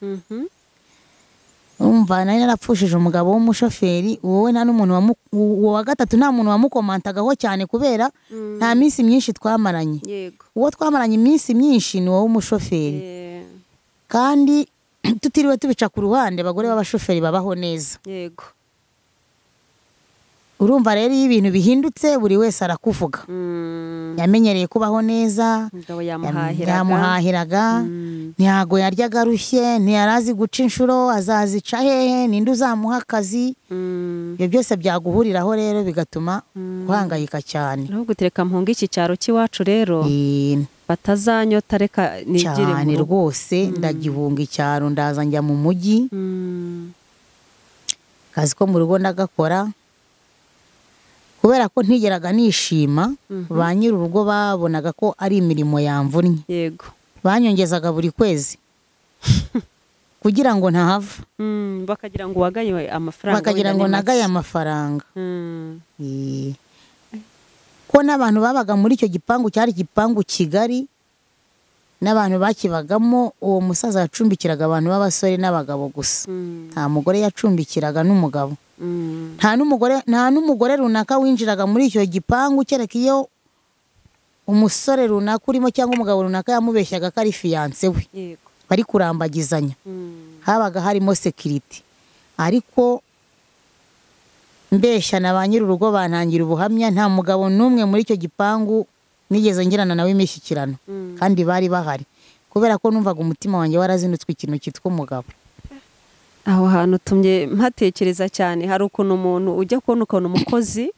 A: Umva nari narapfushije umugabo w'umushoferi, wowe nta n'umuntu wa gatatu nta muntu wamukomantagaho cyane kubera nta minsi myinshi twamaranye. Uwo twamaranye iminsi myinshi ni wowe umushoferi, kandi tutiriwe tubica ku ruhande abagore b'abashoferi babaho neza. Urumva rero iyo ibintu bihindutse buri wese arakuvuga. Yamenyereye kubaho neza, yamuhahiraga, ntiyago yaryaga arushye, ntiyarazi guca inshuro, azazica hehe, ninde uzamuha akazi. Ibyo byose byaguhuriraho rero bigatuma uhangayika cyane.
B: Ahubwo tereka mpunga iki cyaro cy'iwacu rero batazanyota, reka nigire mu
A: cyane rwose. Ndagihunga icyaro ndaza njya mu mujyi. Kazi ko mu rugo ndagakora kubera ko ntigeraga nishima. Ba nyir'urugo babonaga ko ari imirimo yamvunnye. Banyongezaga buri kwezi kugira ngo ntahava.
B: Bakagira ngo wagaye amafaranga.
A: Bakagira ngo nagaye amafaranga. Ko n'abantu babaga muri icyo gipangu, cyari igipangu kigari, n'abantu bakibagamo. Uwo musaza yacumbikiraga abantu b'abasore n'abagabo gusa, nta mugore yacumbikiraga n'umugabo. Nta n'umugore runaka winjiraga muri icyo gipangu, kereka iyo umusore runaka urimo cyangwa umugabo runaka yamubeshyaga ko ari fiyanse we, bari kurambagizanya. Habaga harimo sekiriti, ariko mbeshya na ba nyir'urugo bantangira ubuhamya, nta mugabo n'umwe muri icyo gipangu nigeze ngirana nawe imishyikirano, kandi bari bahari kubera ko numvaga umutima wanjye warazinutswe ikintu cyitwa umugabo.
B: Aho hantu tumye mpatekereza cyane. Hari ukuntu umuntu ujya kubona ukabona umukozi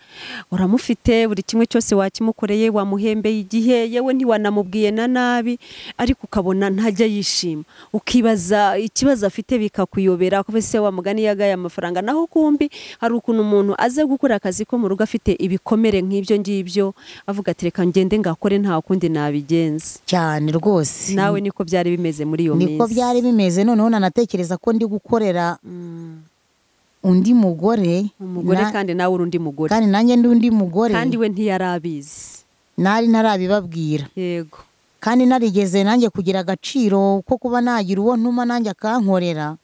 B: uramufite, buri kimwe cyose wakimukoreye, wamuhembeye igihe, yewe ntiwanamubwiye na nabi, ariko ukabona ntajya yishima. Ukibaza ikibazo afite bikakuyobera, ko se wa mugani yagaye amafaranga. Naho kumbi hari ukuntu umuntu aze gukora akazi ko mu rugo afite ibikomere nk'ibyo ngibyo, avuga ati reka ngende ngakore nta kundi nabigenza.
A: Cyane rwose.
B: Nawe niko byari bimeze muri iyo minsi?
A: Niko byari bimeze. Noneho nanatekereza ko ndi gukorera undi mugore,
B: kandi nawe uri undi mugore,
A: kandi nanjye ndi undi mugore,
B: kandi we ntiyarabizi,
A: nari ntarabibabwira. Kandi narigeze nanjye kugira agaciro ko kuba nagira uwo ntuma nanjye akankorera.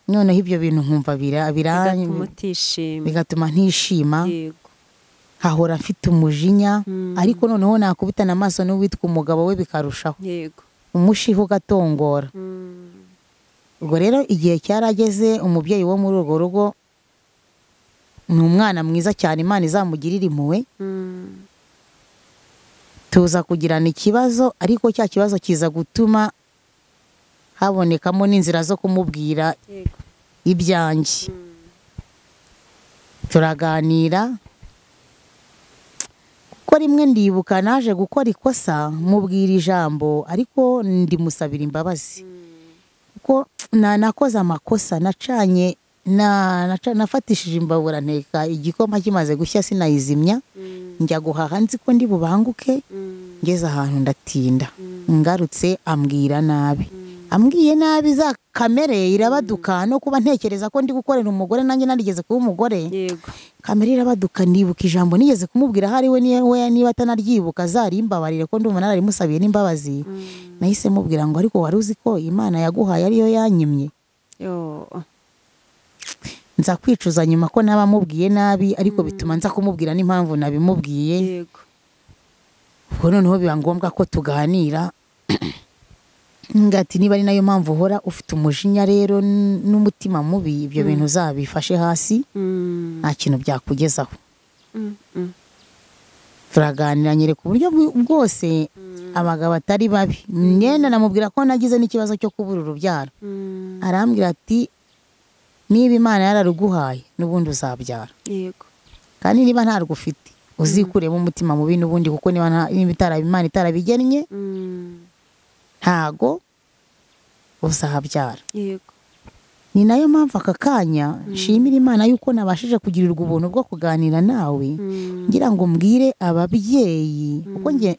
A: Noneho ibyo bintu nkumva bigatuma ntishima, hahora mfite umujinya. Ariko noneho nakubitana amaso n'uwitwa umugabo we bikarushaho, umushiha ugatongora. Ubwo rero igihe cyarageze, umubyeyi wo muri urwo rugo ni umwana mwiza cyane, Imana izamugirira impuhwe. Tuza kugirana ikibazo, ariko cya kibazo kiza gutuma habonekamo n'inzira zo kumubwira ibyanjye. Turaganira, ko rimwe ndibuka naje gukora ikosa mubwira ijambo ariko ndimusabira imbabazi kuko nakoze amakosa nacanye nafatishije imbabura nteka igikoma kimaze gushya sinayizimya njya guhaha nzi ko ndi bubanguke ngeze ahantu ndatinda ngarutse ambwira nabi ambwiye nabi za kamere irabaduka no kuba ntekereza ko ndi gukorera umugore nanjye narigeze kuba umugore
B: yego
A: kamere irabaduka ndibuka ijambo nigeze kumubwira hari we niba atanaryibuka zarimbabarire ko ndumva nararimusabiye n'imbabazi nahise mubwira ngo ariko wari uzi ko Imana yaguhaye ariyo yanyimye nza kwicuza nyuma ko nabamubwiye nabi ariko bituma nza kumubwira n'impamvu nabimubwiye
B: yego
A: ubwo noneho biba ngombwa ko tuganira ngati niba ari nayo mpamvu uhora ufite umujinya rero n'umutima mubi ibyo bintu uzabifashe hasi nta kintu byakugezaho turaganira nyereka uburyo bwose abagabo atari babi mwenda namubwira ko nagize n'ikibazo cyo kubura urubyaro arambwira ati niba Imana yararuguhaye n'ubundi uzabyara
B: yego
A: kandi niba ntarugufite uzikuremo umutima mubi n'ubundi kuko niba Imana itarabigennye ntago uzabyara
B: yego
A: ni nayo mpamvu aka kanya nshimira Imana yuko nabashije kugirirwa ubuntu bwo kuganira nawe ngira ngo mbwire ababyeyi kuko nge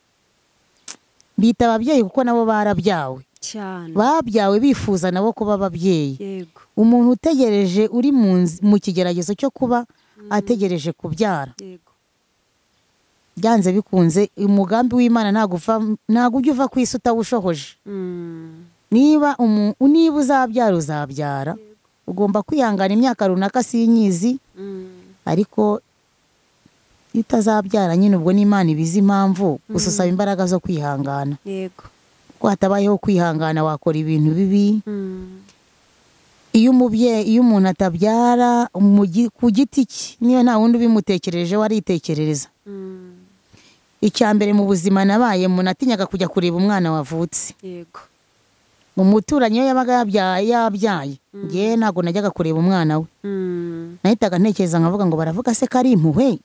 A: bita ababyeyi kuko nabo barabyawe
B: cyane
A: babyawe bifuza nabo kuba ababyeyi
B: yego
A: umuntu utegereje uri mu kigeragezo cyo kuba ategereje kubyara
B: yego
A: byanze bikunze umugambi w'Imana ntago ujya uva ku isi utawushohoje niba uzabyara uzabyara ugomba kwihangana imyaka runaka sinyizi ariko itazabyara nyine ubwo n'Imana ibizi impamvu gusa usaba imbaraga zo kwihangana
B: yego
A: ko hatabayeho kwihangana wakora ibintu bibi iyo umuntu atabyara ku giti cye niyo nta wundi ubimutekereje waritekerereza icya mbere mu buzima nabaye natinyaga kujya kureba umwana wavutse
B: yego
A: mu muturanyi iyo yabaga yabyaye ngewe ntabwo najyaga kureba umwana we nahitaga ntekereza nkavuga ngo baravuga se ko ari impuhwe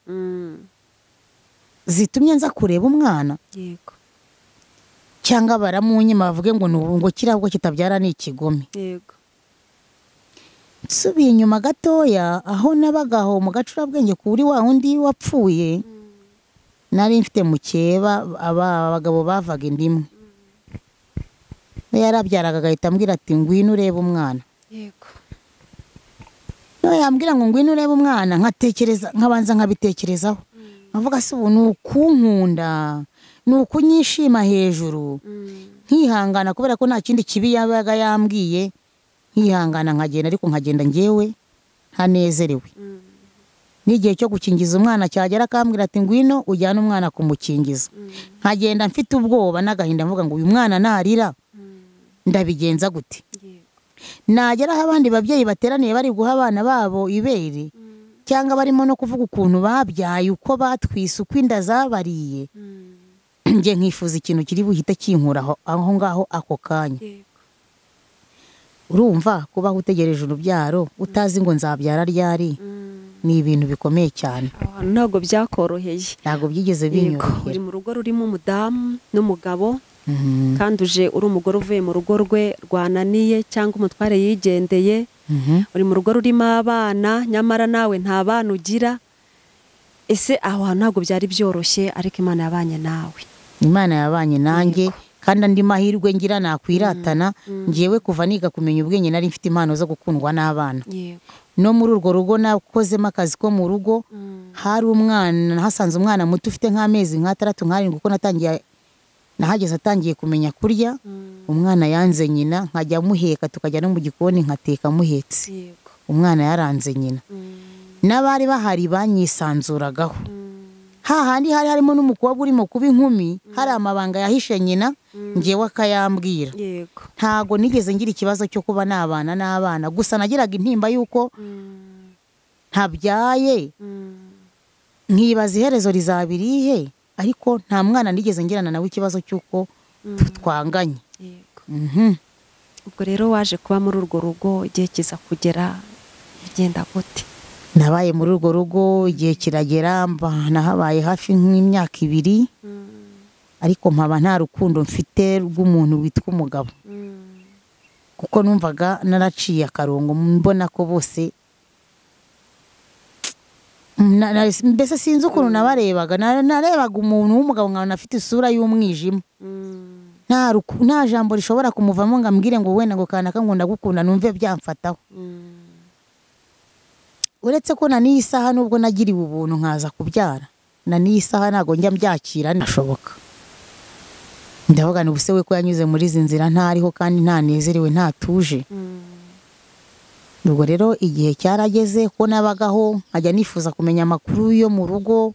A: zitumye nza kureba umwana
B: yego
A: cyangwa baramunyima bavuge ngo kiriya bwo kitabyara ni ikigome
B: yego
A: nsubiye inyuma gatoya aho nabagaho mu gacurabwenge kuri wa wundi wapfuye nari mfite mukeba abagabo bavaga indimwe yarabyaraga agahita ambwira ati ngwino urebe umwana
B: yego
A: yambwira ngo ngwino urebe umwana nkabanza nkabitekerezaho nkavuga se ubu ni ukunkunda ni ukunyishima hejuru nkihangana kubera ko nta kindi kibi yabaga yambwiye nkihangana nkagenda ariko nkagenda ngewe ntanezerewe n'igihe cyo gukingiza umwana cyagera akambwira ati ngwino ujyane umwana kumukingiza nkagenda mfite ubwoba n'agahinda mvuga ngo uyu mwana narira ndabigenza gute nagera aho abandi babyeyi bateraniye bari guha abana babo ibere cyangwa barimo no kuvuga ukuntu babyaye uko batwise uko inda zabariye njye nkifuza ikintu kiri buhite kinkura aho ngaho ako kanya urumva kubaho utegereje urubyaro utazi ngo nzabyara ryari ni ibintu bikomeye cyane
B: ntabwo byakoroheye
A: ntabwo byigeze binyorohera
B: uri mu rugo rurimo umudamu n'umugabo kandi uje uri umugore uvuye mu rugo rwe rwananiye cyangwa umutware yigendeye uri mu rugo rurimo abana nyamara nawe nta bana ugira ese aho ntabwo byari byoroshye ariko Imana yabanye nawe
A: Imana yabanye nanjye kandi andi mahirwe ngira nakwiratana ngewe kuva niga kumenya ubwenge nari mfite impano zo gukundwa n'abana no muri urwo rugo nakozemo akazi ko mu rugo hari umwana hasanze umwana muto ufite nk'amezi nk'atandatu nk'arindwi kuko nahageze atangiye kumenya kurya umwana yanze nyina nkajya muheka tukajya no mu gikoni nkateka muhetse umwana yaranze nyina n'abari bahari banyisanzuragaho hahandi hari harimo n'umukobwa urimo kuba inkumi hari amabanga yahishe nyina ngewe akayambwira ntago nigeze ngira ikibazo cyo kuba nabana n'abana gusa nagiraga intimba yuko ntabyaye nkibaza iherezo rizabirihe ariko nta mwana nigeze ngirana nawe ikibazo cy'uko twanganye
B: ubwo rero waje kuba muri urwo rugo igihe kiza kugera bigenda gute
A: nabaye muri urwo rugo igihe kiragera nahabaye hafi nk'imyaka 2 ariko mpaba nta rukundo mfite rw'umuntu witwa umugabo kuko numvaga naraciye akarongo mbona ko bose mbese sinzi ukuntu nabarebaga umuntu w'umugabo nkabona afite isura y'umwijima nta jambo rishobora kumuvamo ngo ambwire ngo wenda ngo kanaka ngo ndagukunda numve byamfataho uretse ko na n'iyi saha nubwo nagiriwe ubuntu nkaza kubyara na n'iyi saha ntago njya mbyakira nashoboka ndavuga ni ubuse we ko yanyuze muri izi nzira ntariho kandi ntanezerewe ntatuje ubwo rero igihe cyarageze ko nabagaho nkajya nifuza kumenya amakuru yo mu rugo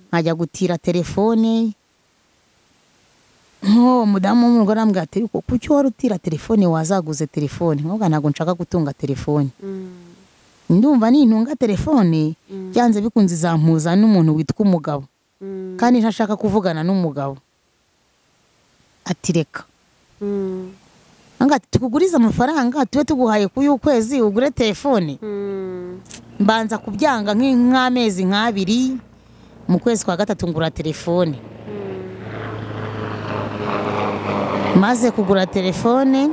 A: nkajya gutira telefone umudamu w'umugore arambwira ati kuki wari utira telefone wazaguze telefone nkuvuga ntabwo nshaka gutunga telefone ndumva nintunga telefone byanze bikunze izampuza n'umuntu witwa umugabo kandi ntashaka kuvugana n'umugabo ati reka tukuguriza amafaranga tube tuguhaye ku y'ukwezi ugure telefone mbanza kubyanga nk'amezi 2 mu kwezi kwa 3 ngura telefone maze kugura telefone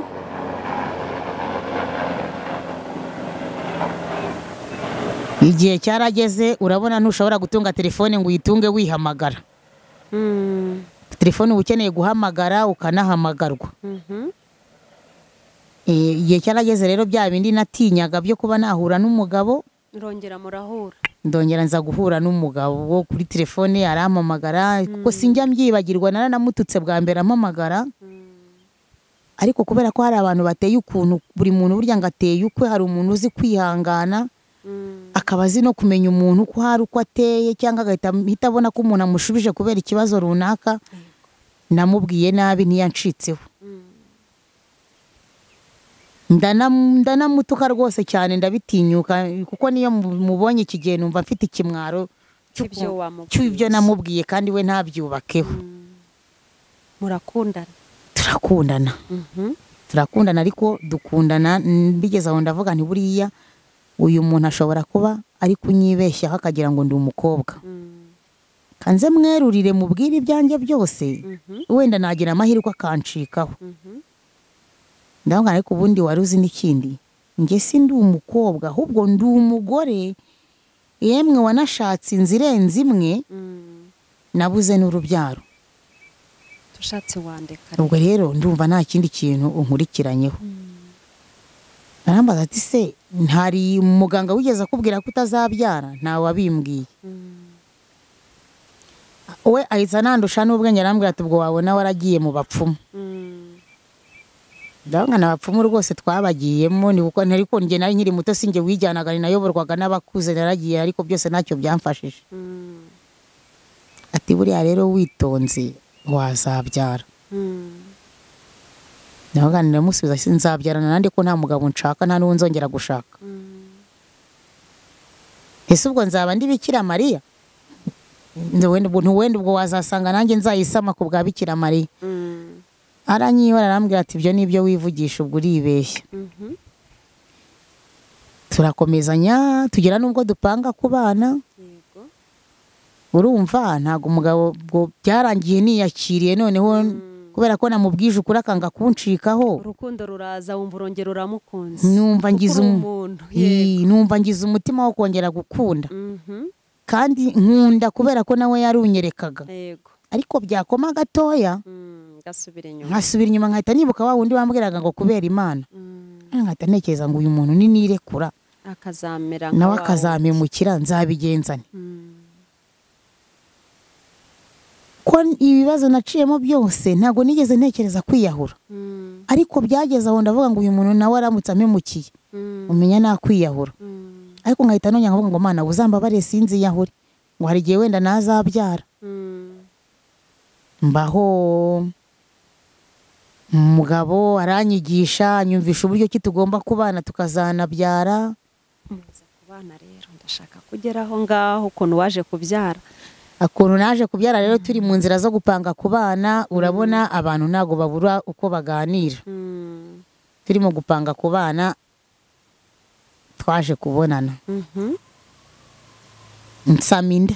A: igihe cyarageze urabona ntushobora gutunga telefone ngo uyitunge wihamagara telefone ukeneye guhamagara ukanahamagarwa igihe cyarageze rero bya bindi natinyaga byo kuba nahura n'umugabo ndongera nza guhura n'umugabo wo kuri telefone arampamagara kuko sinjya mbyibagirwa naranamututse bwa mbere ampamagara ariko kubera ko hari abantu bateye ukuntu buri muntu burya ngo ateye ukwe hari umuntu uzi kwihangana akaba azi no kumenya umuntu ko hari uko ateye cyangwa agahita abona ko umuntu amushubije kubera ikibazo runaka namubwiye nabi ntiyancitseho ndanamutuka rwose cyane ndabitinyuka kuko niyo mubonye ikigihe numva mfite ikimwaro cy'ibyo namubwiye kandi we ntabyubakeho turakundana ariko dukundana bigeze aho ndavuga nti buriya uyu muntu ashobora kuba ari kunyibeshyaho akagira ngo ndi umukobwa kanze mwerurire mubwire ibyanjye byose wenda nagira amahirwe akancikaho ndavuga ariko ubundi wari uzi n'ikindi njye si ndi umukobwa ahubwo ndi umugore yemwe wanashatse inzirenze imwe nabuze n'urubyaro
B: tushatse wandeka
A: ubwo rero ndumva nta kindi kintu unkurikiranyeho arambaza ati se ntari umuganga wigeze akubwira ko utazabyara ntawe wabimbwiye we ahita nandusha n'ubwenge arambwira ati ubwo wabona waragiye mu bapfumu ndabona n'abapfumu rwose twabagiyemo ni kuko ariko njye nari nkiri muto sinjye wijyanaga nayoborwaga n'abakuze naragiye ariko byose ntacyo byamfashije ati buriya rero witonze wazabyara ndavuga ndamusubiza sinzabyarana nande ko nta mugabo nshaka nta n'uwo nzongera gushaka ese ubwo nzaba ndi Bikira Mariya wenda ubwo wazasanga nanjye nzayisama ku bwa Bikira Mariya aranyihora arambwira ati ibyo nibyo wivugisha ubwo uribeshya turakomezanya tugera nubwo dupanga kubana urumva ntago umugabo bwo byarangiye niyakiriye noneho kubera ko namubwije ukuri akanga kuncikaho
B: urukundo ruraza wumva urongera uramukunze
A: numva ngize umutima wo kongera gukunda kandi nkunda kubera ko nawe yarunyerekaga ariko byakoma gatoya nkasubira inyuma nkahita nibuka wa wundi wambwiraga ngo kubera Imana nkahita ntekereza ngo uyu muntu ni nirekura
B: akazamera
A: nawe akazampemukira nzabigenzane ko ibibazo naciyemo byose ntago nigeze ntekereza kwiyahura ariko byageze aho ndavuga ngo uyu muntu nawe aramutse ampemukiye umenya nakwiyahura ariko nkahita nongera nkavuga ngo Mana uzambabare sinzi yahure ngo hari igihe wenda nazabyara mbaho umugabo aranyigisha anyumvisha uburyo ki tugomba kubana tukazanabyara
B: kubana rero ndashaka kugeraho ngaho ukuntu waje kubyara
A: akuntu naje kubyara rero turi mu nzira zo gupanga kubana urabona abantu ntago babura uko baganira turimo gupanga kubana twaje kubonana nsama inda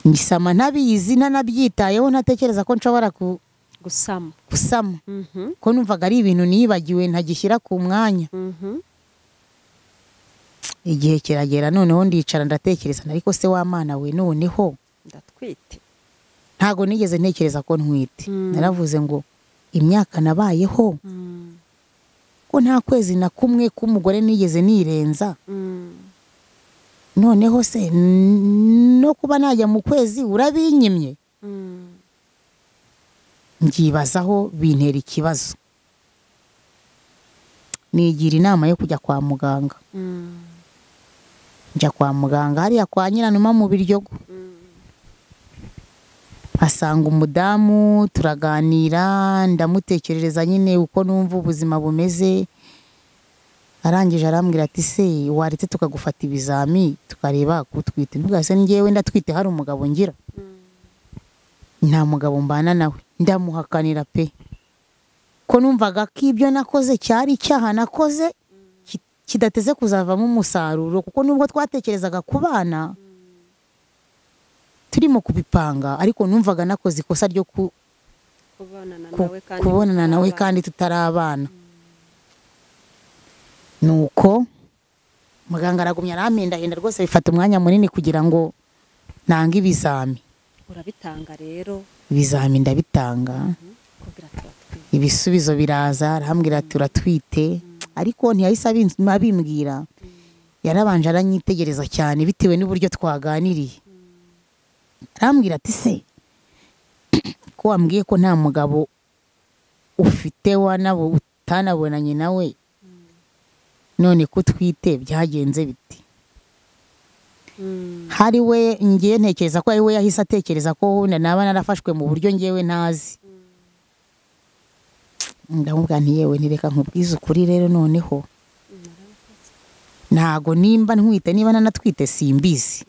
A: ngisama ntabizi ntanabyitayeho ntatekereza ko nshobora gusama ko numvaga ari ibintu nibagiwe ntagishyira ku mwanya. Igihe kiragera noneho ndicara ndatekereza ariko se wa Mana we noneho
B: ndatwite.
A: Ntago nigeze ntekereza ko ntwite. Naravuze ngo imyaka nabayeho ko nta kwezi na kumwe k'umugore nigeze nirenza. Noneho se no kuba najya mu kwezi urabinyimye. Ngibazaho bintera ikibazo. Nigira inama yo kujya kwa muganga. Njya kwa muganga hariya kwa Nyiranuma mu Biryogo. Asanga umudamu turaganira ndamutekerereza nyine uko numva ubuzima bumeze. Arangije arambwira ati se waretse tukagufata ibizami tukareba kutwite. Mbugase ngewe ndatwite hari umugabo ngira. Nta mugabo mbana nawe. Ndamuhakanira pe. Ko numvaga ko ibyo nakoze cyari icyaha nakoze kidateze kuzavamo umusaruro kuko nubwo twatekerezaga kubana turimo kubipanga ariko numvaga nakoze ikosa ryo kubonana nawe kandi tutarabana. Nuko muganga aragumya arampindahenda rwose bifata umwanya munini kugira ngo nange ibizami.
B: Urabitanga rero?
A: Ibizami ndabitanga. Ibisubizo biraza arambwira turatwite ariko ntiyahise abimbwira. Yarabanje aranyitegereza cyane bitewe n'uburyo twaganiriye. Arambwira ati se ko wambwiye ko nta mugabo ufite wanabo utanabonanye nawe none ko twite byagenze biti? Hari we ngiye ntekereza ko ari we yahise atekereza ko naba narafashwe mu buryo ngewe ntazi. Ndamubwira nti yewe ntireka nkubwize ukuri rero noneho ntago nimba ntwite niba nanatwite simbizi.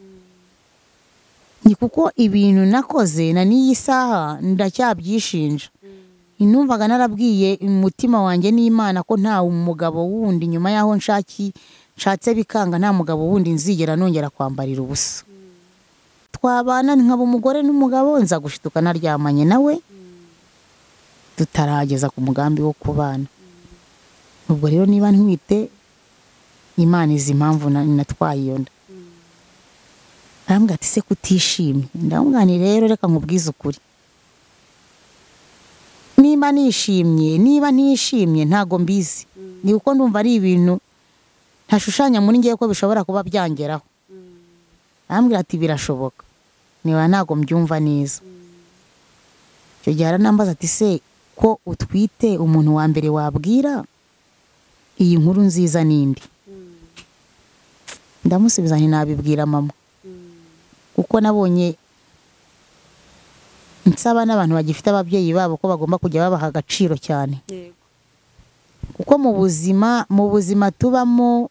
A: Ni kuko ibintu nakoze na n'iyi saha ndacyabyishinja. Numvaga narabwiye umutima wanjye n'Imana ko nta umugabo wundi nyuma yaho nshatse bikanga nta mugabo wundi nzigera nongera kwambarira ubusa. Twabana nkaba umugore n'umugabo nza gushituka naryamanye nawe tutarageza ku mugambi wo kubana. Ubwo rero niba ntwite Imana izi impamvu natwaye iyo nda. Arambwira ati se kutishimye? Ndamubwira nti rero reka nkubwize ukuri. Niba nishimye niba ntishimye ntago mbizi. Ni uko ndumva ari ibintu ntashushanya muri ngiye ko bishobora kuba byangeraho. Arambwira ati birashoboka. Niba ntago mbyumva neza. Icyo gihe aranambaza ati se ko utwite umuntu wa mbere wabwira iyi nkuru nziza nindi? Ndamusubiza nti nabibwira mama. Kuko nabonye nsaba n'abantu bagifite ababyeyi babo ko bagomba kujya babaha agaciro cyane. Kuko mu buzima tubamo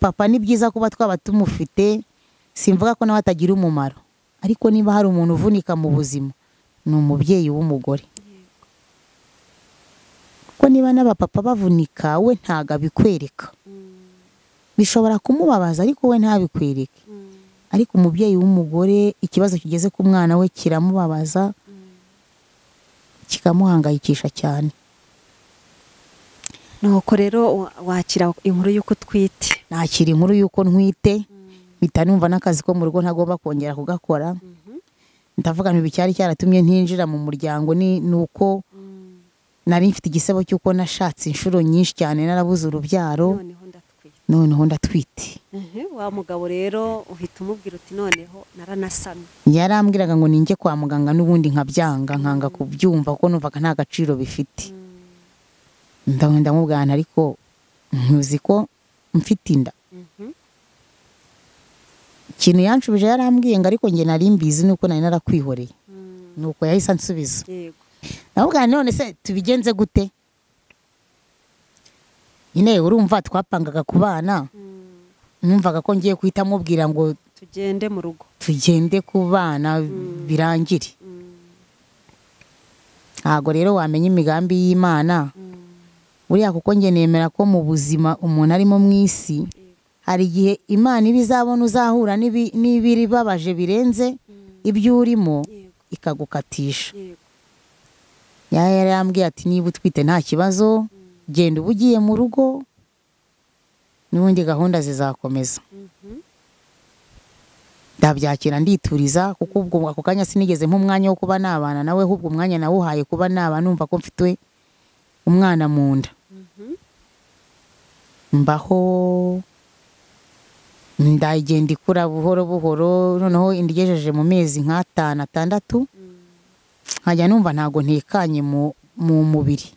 A: papa ni byiza kuba twaba tumufite. Simvuga ko nawe atagira umumaro ariko niba hari umuntu uvunika mu buzima ni umubyeyi w'umugore. Kuko niba n'abapapa bavunika we ntago abikwereka. Bishobora kumubabaza ariko we ntabikwereke. Ariko umubyeyi w'umugore ikibazo kigeze ku mwana we kiramubabaza kikamuhangayikisha cyane.
B: Nuko rero wakira inkuru y'uko twite?
A: Nakira inkuru y'uko ntwite mpita numva n'akazi ko mu rugo ntagomba kongera kugakora. Ndavuga ngo icyari cyaratumye ntinjira mu muryango ni uko nari mfite igisebo cy'uko nashatse inshuro nyinshi cyane narabuze urubyaro. Noneho ndatwite.
B: Wa mugabo rero uhita umubwira uti noneho naranasamye?
A: Yarambwiraga ngo ninjye kwa muganga n'ubundi nkabyanga nkanga kubyumva kuko numvaga nta gaciro bifite. Ndamubwira ariko ntuzi ko mfite inda. Ikintu yanshubije yarambwiye ngo ariko njye nari mbizi nuko nari narakwihoreye. Nuko yahise ansubiza. Ndamubwira none se tubigenze gute? Nyine urumva twapangaga kubana. Numvaga ko ngiye kuhita mubwira ngo
B: tugende mu rugo.
A: Tugende kubana birangire. Ntago rero wamenya imigambi y'Imana. Buriya kuko nge nemera ko mu buzima umuntu arimo mu isi hari igihe Imana ibizabona uzahura n'ibiribabaje birenze ibyo urimo ikagukatisha. Yarambwiye ati niba utwite nta kibazo genda uba ugiye mu rugo n'ubundi gahunda zizakomeza. Ndabyakira ndituriza kuko ubwo ako kanya sinigeze nk'umwanya wo kuba nabana nawe, ahubwo umwanya nawuhaye kuba naba numva ko mfitwe umwana mu nda. Mbaho ndagenda ikura buhoro buhoro, noneho indigejeje mu mezi nk'atanu atandatu nkajya numva ntago ntekanye mu mubiri.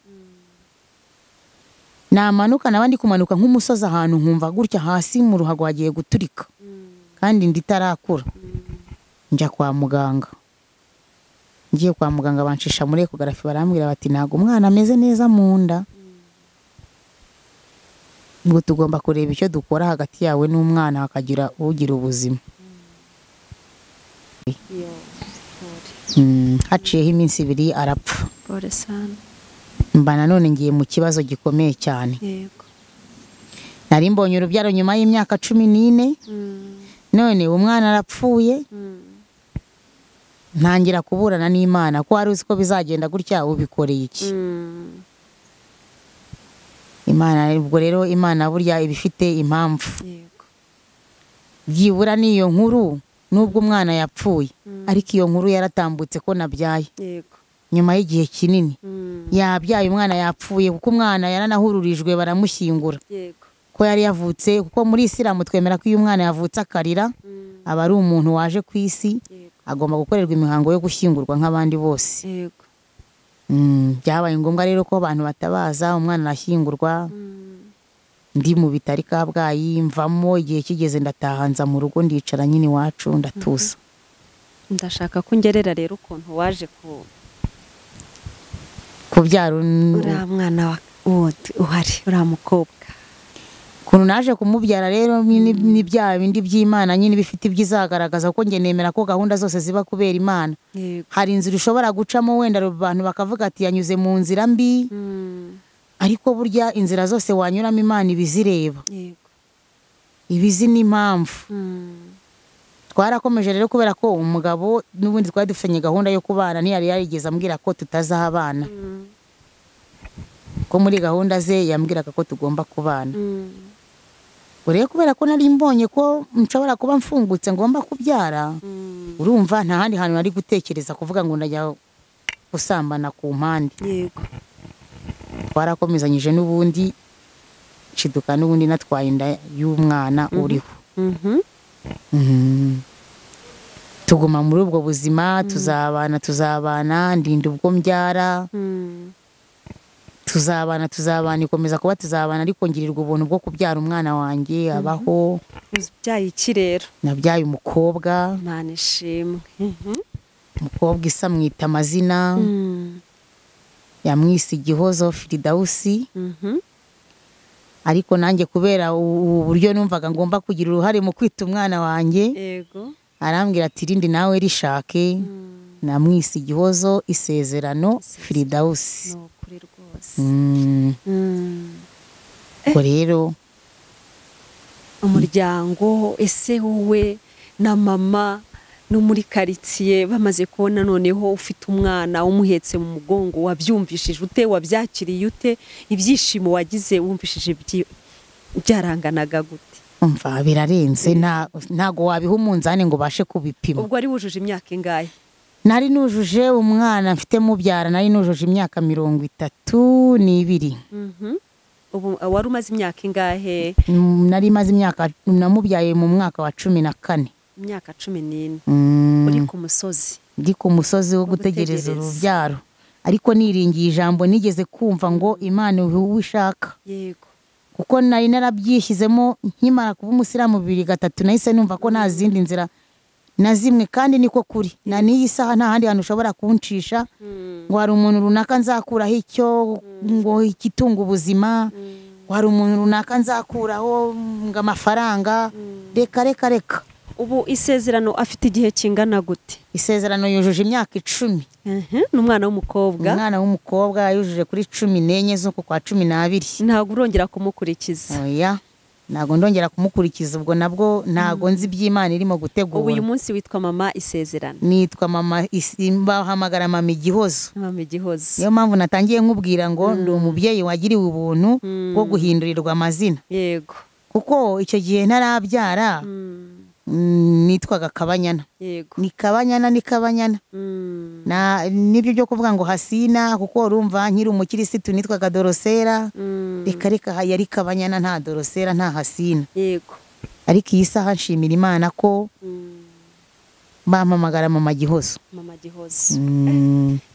A: Namanuka nabandi kumanuka nk'umusozi ahantu nkumva gutya hasi mu ruhago hagiye guturika kandi nditarakura. Njya kwa muganga, ngiye kwa muganga bancisha muri ekogarafi barambwira bati ntago umwana ameze neza mu nda, ngo tugomba kureba icyo dukora hagati yawe n'umwana hakagira ugira ubuzima. Haciyeho iminsi 2 arapfa. Mba nanone ngiye mu kibazo gikomeye cyane. Nari mbonye urubyaro nyuma y'imyaka 14, none umwana arapfuye. Ntangira kuburana n'Imana ko ari uzi ko bizagenda gutya ubikoreye iki. Imana ubwo rero Imana burya ibifite impamvu. Byibura niyo nkuru nubwo umwana yapfuye, ariko iyo nkuru yaratambutse ko nabyaye. Nyuma y'igihe kinini yabyaye umwana yapfuye kuko umwana yaranahururijwe baramushyingura. Ko yari yavutse kuko muri Isilamu twemera ko iyo umwana yavutse akarira aba ari umuntu waje ku isi, agomba gukorerwa imihango yo gushyingurwa nk'abandi bose. Byabaye ngombwa rero ko abantu batabaza, umwana arashyingurwa. Ndi mu bitari Kabgayi, mvamo igihe kigeze ndataha nza mu rugo ndicara nyine iwacu ndatuza.
B: Ndashaka ko ngerera rero ukuntu waje
A: kubyara
B: uriya mwana uhari, uriya mukobwa.
A: Ukuntu naje kumubyara rero ni bya bindi by'Imana nyine bifite ibyizagaragaza kuko nge nemera ko gahunda zose ziba kubera Imana. Hari inzira ushobora gucamo wenda abantu bakavuga ati yanyuze mu nzira mbi, ariko burya inzira zose wanyuramo Imana ibizireba, ibizi n'impamvu. Twarakomeje rero kubera ko umugabo n'ubundi twari dufitanye gahunda yo kubana, ntiyari yarigeze ambwira ko tutazabana. Ko muri gahunda ze yambwiraga ko tugomba kubana. Rero kubera ko nari mbonye ko nshobora kuba mfungutse ngomba kubyara, urumva nta handi hantu nari gutekereza kuvuga ngo ndajya gusambana ku mpande. Twarakomezanyije n'ubundi ciduka n'ubundi natwaye inda y'umwana uriho. Tuguma muri ubwo buzima, tuzabana ndinda ubwo mbyara. Tuzabana ikomeza kuba tuzabana, ariko ngirirwa ubuntu bwo kubyara umwana wanjye abaho.
B: Byaye iki rero?
A: Nabyaye umukobwa.
B: Imana ishimwe.
A: Umukobwa isa mwita amazina. Yamwise Igihozo Firidausi. Ariko nanjye kubera uburyo numvaga ngomba kugira uruhare mu kwita umwana wanjye, arambwira ati rindi nawe rishake. Namwise Igihozo Isezerano Firidausi. Ko rero
B: umuryango ese wowe na mama no muri karitsiye bamaze kubona noneho ufite umwana umuhetse mu mugongo, wabyumvishije ute? Wabyakiriye ute? Ibyishimo wagize wumvishije byaranganaga gute?
A: Umva birarenze, ntago wabiha umunzani ngo bashe kubipima.
B: Ubwo ari wujuje imyaka ingahe?
A: Nari nujuje umwana mfite mubyara, nari nujuje imyaka 32.
B: Ubu wari umaze imyaka ingahe?
A: Nari maze imyaka, namubyaye mu mwaka wa 14.
B: Imyaka 14. Uri ku musozi? Ndi ku
A: musozi wo gutegereza urubyaro, ariko niringiye ijambo nigeze kumva ngo Imana wishaka. Kuko nari narabyishyizemo nkimara kuba umusiramu 2-3, nahise numva ko nta zindi nzira na zimwe, kandi niko kuri. Na niyi saha nta handi hantu ushobora kuncisha ngo hari umuntu runaka nzakuraho icyo ngo ikitunga ubuzima, ngo hari umuntu runaka nzakuraho ngo amafaranga. Reka.
B: Ubu isezerano afite igihe kingana gute?
A: Isezerano yujuje imyaka 10.
B: N'umwana w'umukobwa?
A: Umwana w'umukobwa yujuje kuri 14 z'uko kwa 12.
B: Ntabwo urongera kumukurikiza?
A: Oya. ntago ndongera kumukurikiza ubwo nabwo ntago nzi iby'Imana irimo gutegura.
B: ubu uyu munsi witwa mama isezerano.
A: Nitwa mama bahamagara mama igihozo.
B: Mama igihozo.
A: Niyo mpamvu natangiye nkubwira ngo ndi umubyeyi wagiriwe ubuntu bwo guhindurirwa amazina.
B: Yego.
A: Kuko icyo gihe ntarabyara nitwaga Kabanyana.
B: Yego.
A: Ni Kabanyana nibyo byo kuvuga ngo Hasina, kuko urumva nkiri umukirisitu nitwaga Dorosera. Reka yari Kabanyana, nta Dorosera nta Hasina.
B: Yego.
A: Ariko iyi saha nshimira Imana ko bampamagara mama gihozo.
B: Mama gihozo.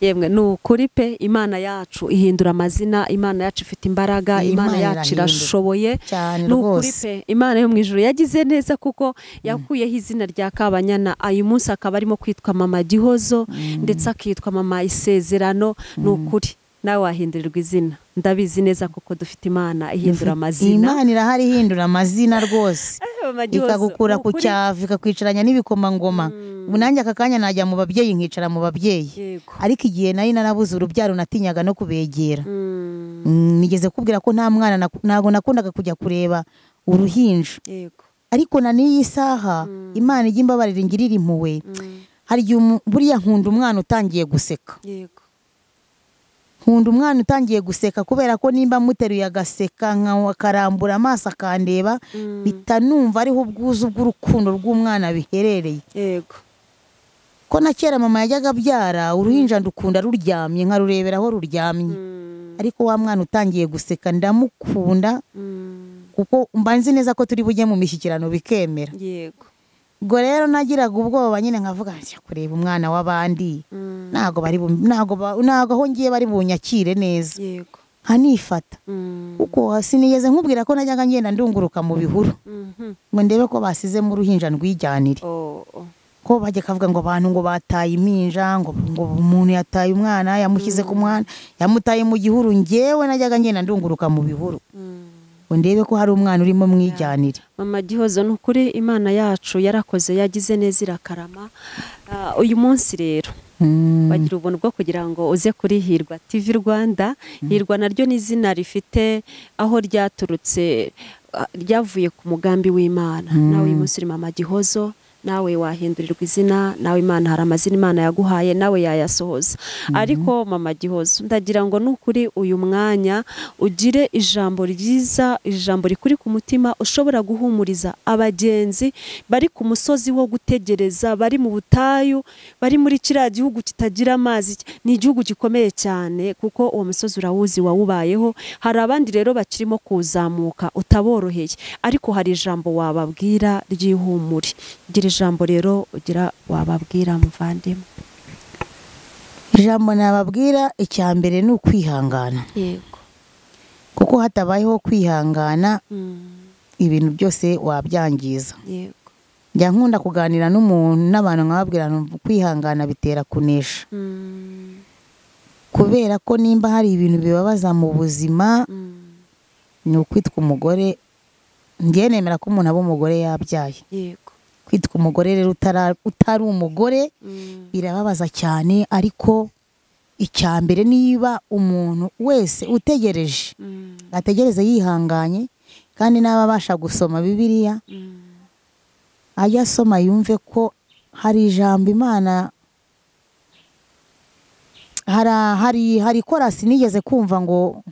B: Yemwe nukuri pe, Imana yacu ihindura amazina, Imana yacu ifite imbaraga, Imana yacu irashoboye. Nukuri pe, Imana yo mu ijuru yagize neza kuko yakuyeho izina rya Kabanyana, uyu munsi akaba arimo kwitwa mama gihozo ndetse akitwa mama isezerano. Nukuri nawe wahindurirwa izina, ndabizi neza kuko dufite Imana ihindura amazina.
A: Imana irahari ihindura amazina rwose. Ikagukura ku cyavu ikakwicaranya n'ibikomangoma. Ubu nanjye aka kanya najya mu babyeyi nkicara mu babyeyi. Ariko igihe nari narabuze urubyaro natinyaga no kubegera. Nigeze kubwira ko nta mwana ntago nakundaga kujya kureba uruhinja. Ariko na n'iyi saha Imana ijya imbabarira ingirira impuhwe. Hari igihe buriya nkunda umwana utangiye guseka. Nkunda umwana utangiye guseka kubera ko nimba muteruye agaseka akarambura amaso akandeba bitanumva ariho ubwuzu bw'urukundo rw'umwana biherereye.
B: Yego.
A: Ko na kera mama yajyaga abyara uruhinja ndukunda ruryamye nkarurebera aho ruryamye. Ariko wa mwana utangiye guseka ndamukunda kuko mbanzi neza ko turi bujye mu mishyikirano bikemera.
B: Yego.
A: Ubwo rero nagiraga ubwoba nyine nkavuga nti kureba umwana w'abandi ntago aho ngiye bari bunyakire neza.
B: Yego.
A: Nkanifata kuko sinigeze nkubwira ko najyaga ngenda ndunguruka mu bihuru ngo ndebe ko basizemo uruhinja ndwijyanire. Ko bajya kavuga ngo abantu ngo bataye iminja, ngo umuntu yataye umwana yamushyize ku mwana yamutaye mu gihuru. Ngewe najyaga ngenda ndunguruka mu bihuru ndebe ko hari umwana urimo mwijyanire.
B: Mama gihozo nukuri Imana yacu yarakoze yagize neza irakarama. Uyu munsi rero bagira ubuntu bwo kugira ngo uze kuri Hirwa TV Rwanda. Hirwa naryo ni izina rifite aho ryaturutse, ryavuye ku mugambi w'Imana. Nawe uyu munsi uri mama gihozo, nawe wahindurirwa izina, nawe Imana hari amazina Imana yaguhaye nawe yayasohoza. Ariko mama gihozo ndagira ngo nukuri uyu mwanya ugire ijambo ryiza, ijambo rikuri ku mutima ushobora guhumuriza abagenzi bari ku musozi wo gutegereza, bari mu butayu, bari muri kiriya gihugu kitagira amazi. Ni igihugu gikomeye cyane kuko uwo musozi urawuzi wawubayeho. Hari abandi rero bakirimo kuzamuka utaboroheye, ariko hari ijambo wababwira ryihumure. Gira ijambo rero ugira wababwira muvandimwe.
A: Ijambo nababwira icya mbere ni ukwihangana.
B: Yego.
A: Kuko hatabayeho kwihangana ibintu byose wabyangiza.
B: Yego.
A: Njya nkunda kuganira n'abantu nkababwira kwihangana bitera kunesha. Kubera ko nimba hari ibintu bibabaza mu buzima ni ukwitwa umugore. Ngiye nemera ko umuntu aba umugore yabyaye.
B: Yego.
A: Kwitwa umugore rero utari umugore birababaza cyane. Ariko icya mbere niba umuntu wese utegereje ategereze yihanganye, kandi n'ababasha gusoma Bibiliya ajya asoma yumve ko hari ijambo Imana, hari korasi nigeze kumva ngo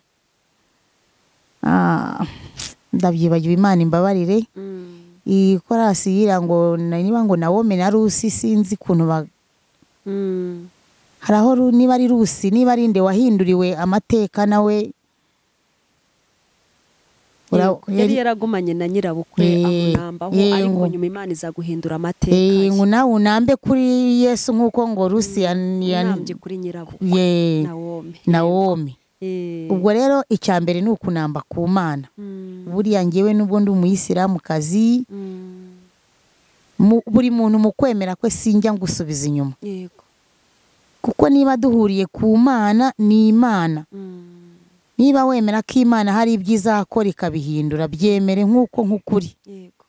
A: ndabyibagiwe Imana imbabarire. Iyi korasi yira ngo niba ngo Nawome na Rusi sinzi kuntu haraho niba ari Rusi niba ari nde wahinduriwe amateka nawe
B: yari yaragumanye na nyirabukwe amunambaho, ariko nyuma Imana iza guhindura amateka.
A: Ngo nawe unambe kuri Yesu nkuko ngo Rusi
B: yanambye kuri nyirabukwe
A: Nawome. Ubwo rero icya mbere ni ukunamba ku Mana. Buriya ngewe n'ubwo ndi umuyisilamukazi, buri muntu mu kwemera kwe sinjya ngusubiza inyuma.
B: Yego.
A: Kuko niba duhuriye ku Mana ni Imana. Niba wemera ko Imana hari ibyiza akora ikabihindura, byemere nk'ukuri.
B: Yego.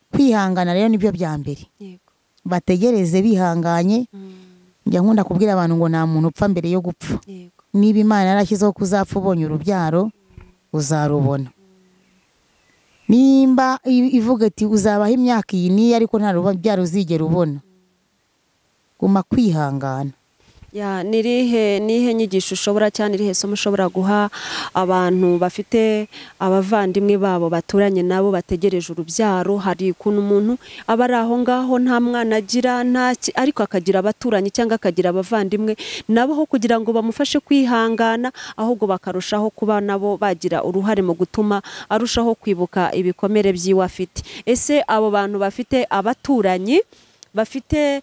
A: Kwihangana rero nibyo bya mbere.
B: Yego.
A: Bategereze bihanganye. Njya nkunda kubwira abantu ngo nta muntu upfa mbere yo gupfa.
B: Yego.
A: Niba Imana yarashyizeho kuzapfa ubonye urubyaro uzarubona. nimba ivuga ati uzabaho imyaka iyi niyo ariko nta rubyaro uzigera ubona, guma kwihangana.
B: nihe nyigisho ushobora cyane irihe somo ushobora guha abantu bafite abavandimwe babo baturanye nabo bategereje urubyaro? Hari ukuntu umuntu aba ari aho ngaho nta mwana agira ariko akagira abaturanyi cyangwa akagira abavandimwe nabo, ho kugira ngo bamufashe kwihangana ahubwo bakarushaho kuba nabo bagira uruhare mu gutuma arushaho kwibuka ibikomere by'iwe afite. Ese abo bantu bafite abaturanyi bafite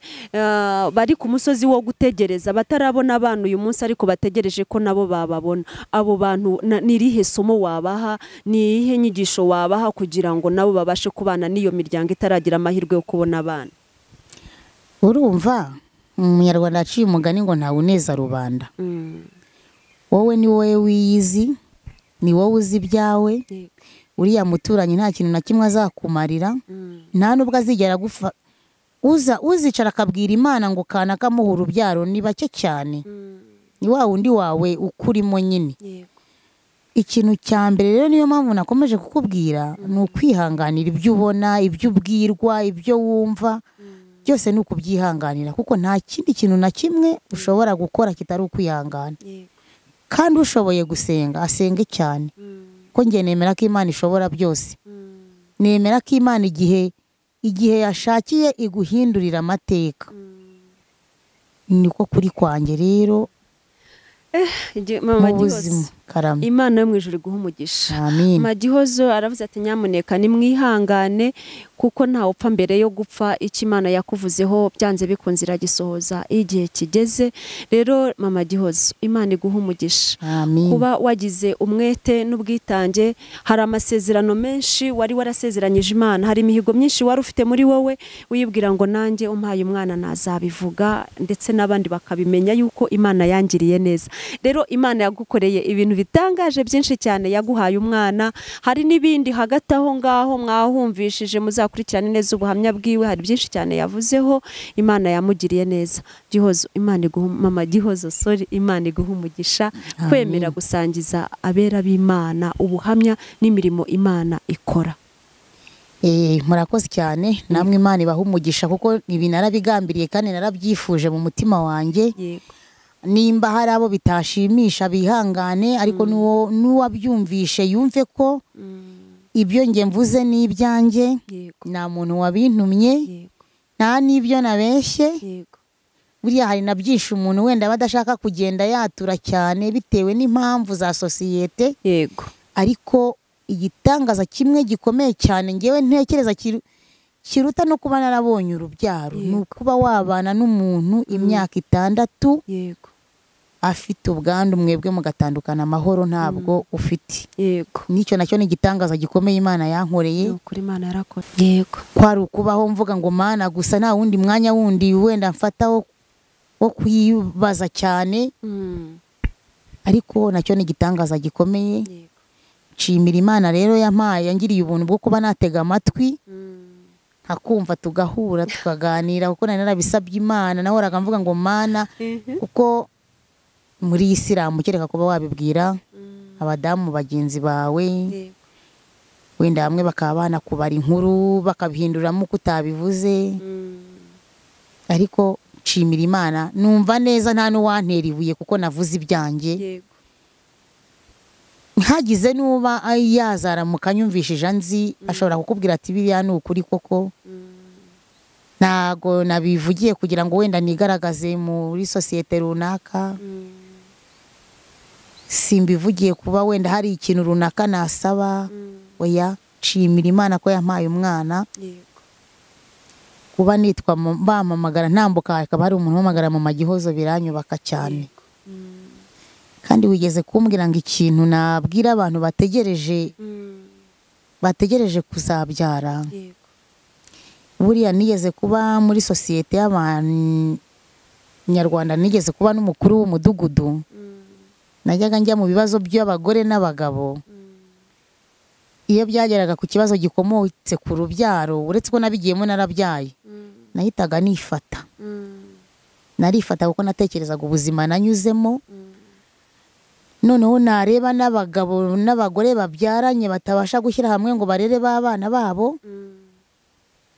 B: bari ku musozi wo gutegereza batarabona abantu uyu munsi ariko bategereje ko nabo bababona, abo bantu nirihe somo wabaha, nihe nyigisho wabaha kugira ngo nabo babashe kubana n'iyo miryango itaragira amahirwe yo kubona abana?
A: Urumva umunyarwanda aciye umugani ngo ntawe uneza rubanda. Wowe ni wowe wiyizi, ni wowe uzi ibyawe. Uriya muturanyi nta kintu na kimwe azakumarira, nta nubwo azigera gufa uzicara akabwira Imana ngo kana kamuha urubyaro ni bake cyane. Ni wa wundi wawe ukurimo nyine. Ikintu cya mbere rero niyo mpamvu nakomeje kukubwira ni ukwihanganira ibyo ubona, ibyo ubwirwa, ibyo wumva, byose ni ukubyihanganira kuko nta kindi kintu na kimwe ushobora gukora kitari ukwihangana. Kandi ushoboye gusenga asenge cyane, ko njye nemera ko Imana ishobora byose. Nemera ko Imana igihe yashakiye iguhindurira amateka. Niko kuri kwanjye rero
B: mama Gihozo, Imana yo mu ijuru iguhe umugisha. Mama Gihozo aravuze ati nyamuneka nimwihangane kuko ntawe upfa mbere yo gupfa. Icyo Imana yakuvuzeho byanze bikunze iragisohoza igihe kigeze. Rero mama Gihozo, Imana iguhe umugisha kuba wagize umwete n'ubwitange. Hari amasezerano menshi wari warasezeranyije Imana, hari imihigo myinshi wari ufite muri wowe wibwira ngo nanjye umpaye umwana nazabivuga ndetse n'abandi bakabimenya yuko Imana yangiriye neza. Rero Imana yagukoreye ibintu bitangaje byinshi cyane, yaguhaye umwana. Hari n'ibindi hagati aho ngaho mwahumvishije, muzakurikirane neza ubuhamya bwiwe, hari byinshi cyane yavuzeho. Imana yamugiriye neza. Gihozo, Imana iguhe, mama Gihozo, Imana iguhe umugisha kwemera gusangiza abera b'Imana ubuhamya n'imirimo Imana ikora.
A: Murakoze cyane, namwe Imana ibahe umugisha kuko ibi narabigambiriye kandi narabyifuje mu mutima wanjye. Nimba hari abo bitashimisha bihangane, ariko n'uwabyumvishe yumve ko ibyo nge mvuze ni ibyanjye, nta muntu wabintumye, nta n'ibyo nabeshye. Buriya hari na byinshi umuntu wenda badashaka kugenda yatura cyane bitewe n'impamvu za sosiyete. Ariko igitangaza kimwe gikomeye cyane ngewe ntekereza kiruta no kuba narabonye urubyaro, ni ukuba wabana n'umuntu imyaka 6 afite ubwandu, mwebwe mugatandukana amahoro ntabwo ufite. Nicyo nacyo ni igitangaza gikomeye Imana yankoreye.
B: Kuri Imana yarakora.
A: Kwari ukubaho mvuga ngo Mana gusa nta wundi mwanya wundi wenda mfataho wo kwibaza cyane. Ariko nacyo ni igitangaza gikomeye. Nshimira Imana rero yampaye, yangiriye ubuntu bwo kuba natega amatwi hakumva tugahura tukaganira, kuko nari narabisabye Imana. Nahoraga mvuga ngo Mana, kuko muri Isilamu kereka kuba wabibwira abadamu bagenzi bawe, wenda bamwe bakaba banakubara inkuru bakabihinduramo uko utabivuze. Ariko nshimira Imana, numva neza nta n'uwantera ibuye kuko navuze ibyanjye. Hagize nuba yazaramuka nyumvishije nzi, ashobora kukubwira ati biriya ni ukuri koko. Ntago nabivugiye kugira ngo wenda nigaragaze muri sosiyete runaka. Simbivugiye kuba wenda hari ikintu runaka nasaba. Oya, nshimira Imana ko yampaye umwana. Kuba nitwa bamamagara ntambuka akaba hari umuntu wamagara mu Gihozo biranyubaka cyane. Kandi wigeze kumbwira ngo ikintu nabwira abantu bategereje kuzabyara. Buriya nigeze kuba muri sosiyete y'abantu nyarwanda, nigeze kuba n'umukuru w'umudugudu. Najyaga njya mu bibazo by'abagore n'abagabo. Iyo byageraga ku kibazo gikomotse ku rubyaro, uretse ko nabigiyemo narabyaye, nahitaga nifata. Narifata kuko natekerezaga ubuzima nanyuzemo. noneho nareba n'abagabo n'abagore babyaranye batabasha gushyira hamwe ngo barere babana babo,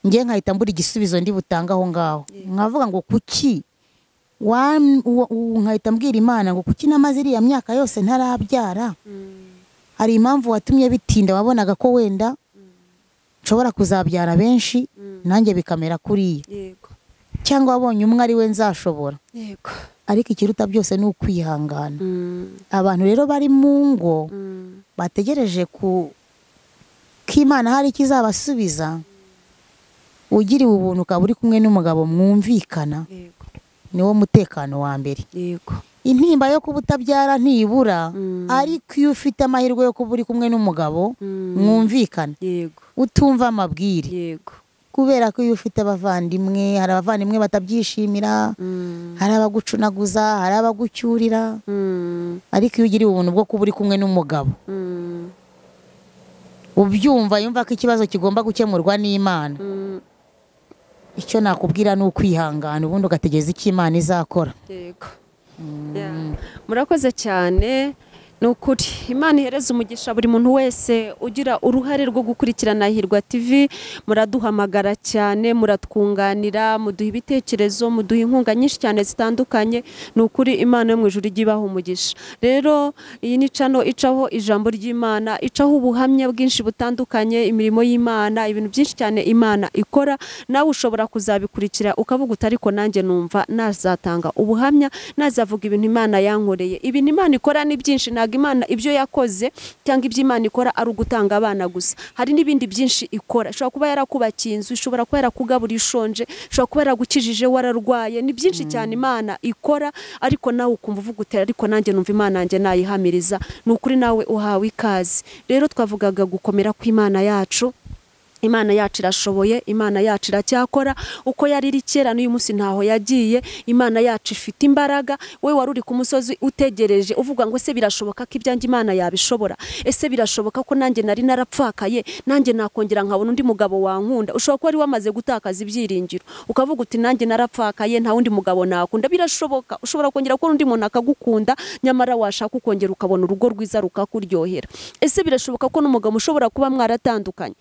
A: ngiye nkahita mbura igisubizo ndi butanga aho ngaho. Nkavuga ngo kuki nkahita mbwira Imana ngo kuki namaze iriya myaka yose ntarabyara, hari impamvu watumye bitinda, wabonaga ko wenda nshobora kuzabyara benshi nanjye bikamera kuriya, cyangwa wabonye umwe ari we nzashobora. Ariko ikiruta byose ni ukwihangana. Abantu rero bari mu ngo bategereje ko Imana hari ikizabasubiza, ugiriwe ubuntu ukaba uri kumwe n'umugabo mwumvikana, niwo mutekano wa mbere. Intimba yo kuba utabyara ntibura, ariko iyo ufite amahirwe yo kuba uri kumwe n'umugabo mwumvikana, utumva amabwire, kubera ko iyo ufite abavandimwe, hari abavandimwe batabyishimira, hari abagucunaguza, hari abagucyurira, ariko iyo ugiriwe ubuntu bwo kuba uri kumwe n'umugabo ubyumva, yumva ko ikibazo kigomba gukemurwa n'Imana, icyo nakubwira ni ukwihangana, ubundi ugategereza icyo Imana izakora.
B: Murakoze cyane. Ni ukuri Imana ihereza umugisha buri muntu wese ugira uruhare rwo gukurikirana Hirwa TV. Muraduhamagara cyane, muratwunganira, muduha ibitekerezo, muduha inkunga nyinshi cyane zitandukanye. Ni ukuri Imana yo mu ijuru ijya ibaha umugisha. Rero iyi ni channel icaho ijambo ry'Imana, icaho ubuhamya bwinshi butandukanye, imirimo y'Imana, ibintu byinshi cyane Imana ikora. Nawe ushobora kuzabikurikira ukavuga utariko nanjye numva nazatanga ubuhamya, nazavuga ibintu Imana yankoreye. Ibintu Imana ikora ni byinshi, Imana ibyo yakoze cyangwa ibyo Imana ikora ari ugutanga abana gusa. Hari n'ibindi byinshi ikora. Ishobora kuba yarakubakiye inzu, ishobora kuba yarakugabura ishonje, ishobora kuba yaragukijije wararwaye. Ni byinshi cyane Imana ikora, ariko nawe ukumva uvuga utera ariko nanjye numva Imana yanjye nayihamiriza. Ni ukuri nawe uhawe ikaze. Rero twavugaga gukomera kw'Imana yacu. Imana yacu irashoboye, Imana yacu iracyakora, uko yari iri kera n'uyu munsi ntaho yagiye. Imana yacu ifite imbaraga. We wari uri ku musozi utegereje uvuga ngo ese birashoboka ko ibyanjye Imana yabishobora? Ese birashoboka ko nanjye nari narapfakaye nanjye nakongera nkabona undi mugabo wankunda? Ushobora kuba ari wamaze gutakaza ibyiringiro ukavuga uti nanjye narapfakaye nta wundi mugabo nakunda. Birashoboka. Ushobora kongera ko undi muntu akagukunda, nyamara washaka ukongera ukabona urugo rwiza rukakuryohera. Ese birashoboka ko n'umugabo ushobora kuba mwaratandukanye,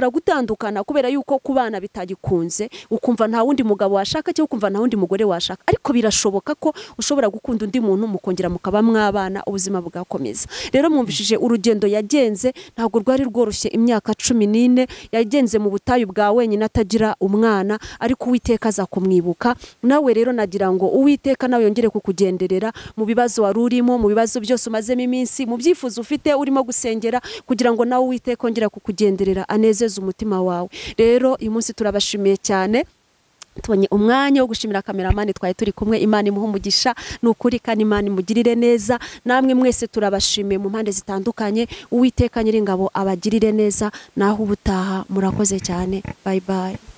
B: gutandukana kubera yuko kubana bitagikunze, ukumva nta wundi mugabo washaka cyangwa ukumva nta wundi mugore washaka? Ariko birashoboka ko ushobora gukunda undi muntu mukongera mukaba mwabana, ubuzima bugakomeza. Rero mwumvishije urugendo yagenze, ntabwo rwari rworoshye. Imyaka 14 yagenze mu butayu bwa wenyine atagira umwana, ariko Uwiteka aza kumwibuka. Nawe rero nagira ngo Uwiteka nawe yongere kukugenderera mu bibazo wari urimo, mu bibazo byose umazemo iminsi, mu byifuzo ufite urimo gusengera, kugira ngo nawe Uwiteka yongere kukugenderera, anezeze umutima wawe. Rero uyu munsi turabashimiye cyane. Tubonye umwanya wo gushimira kameramani twari turi kumwe. Imana imuha umugisha, ni ukuri kandi Imana imugirire neza. Namwe mwese turabashimiye mu mpande zitandukanye. Uwiteka Nyiringabo abagirire neza. Naho ubutaha, murakoze cyane. Bye bye.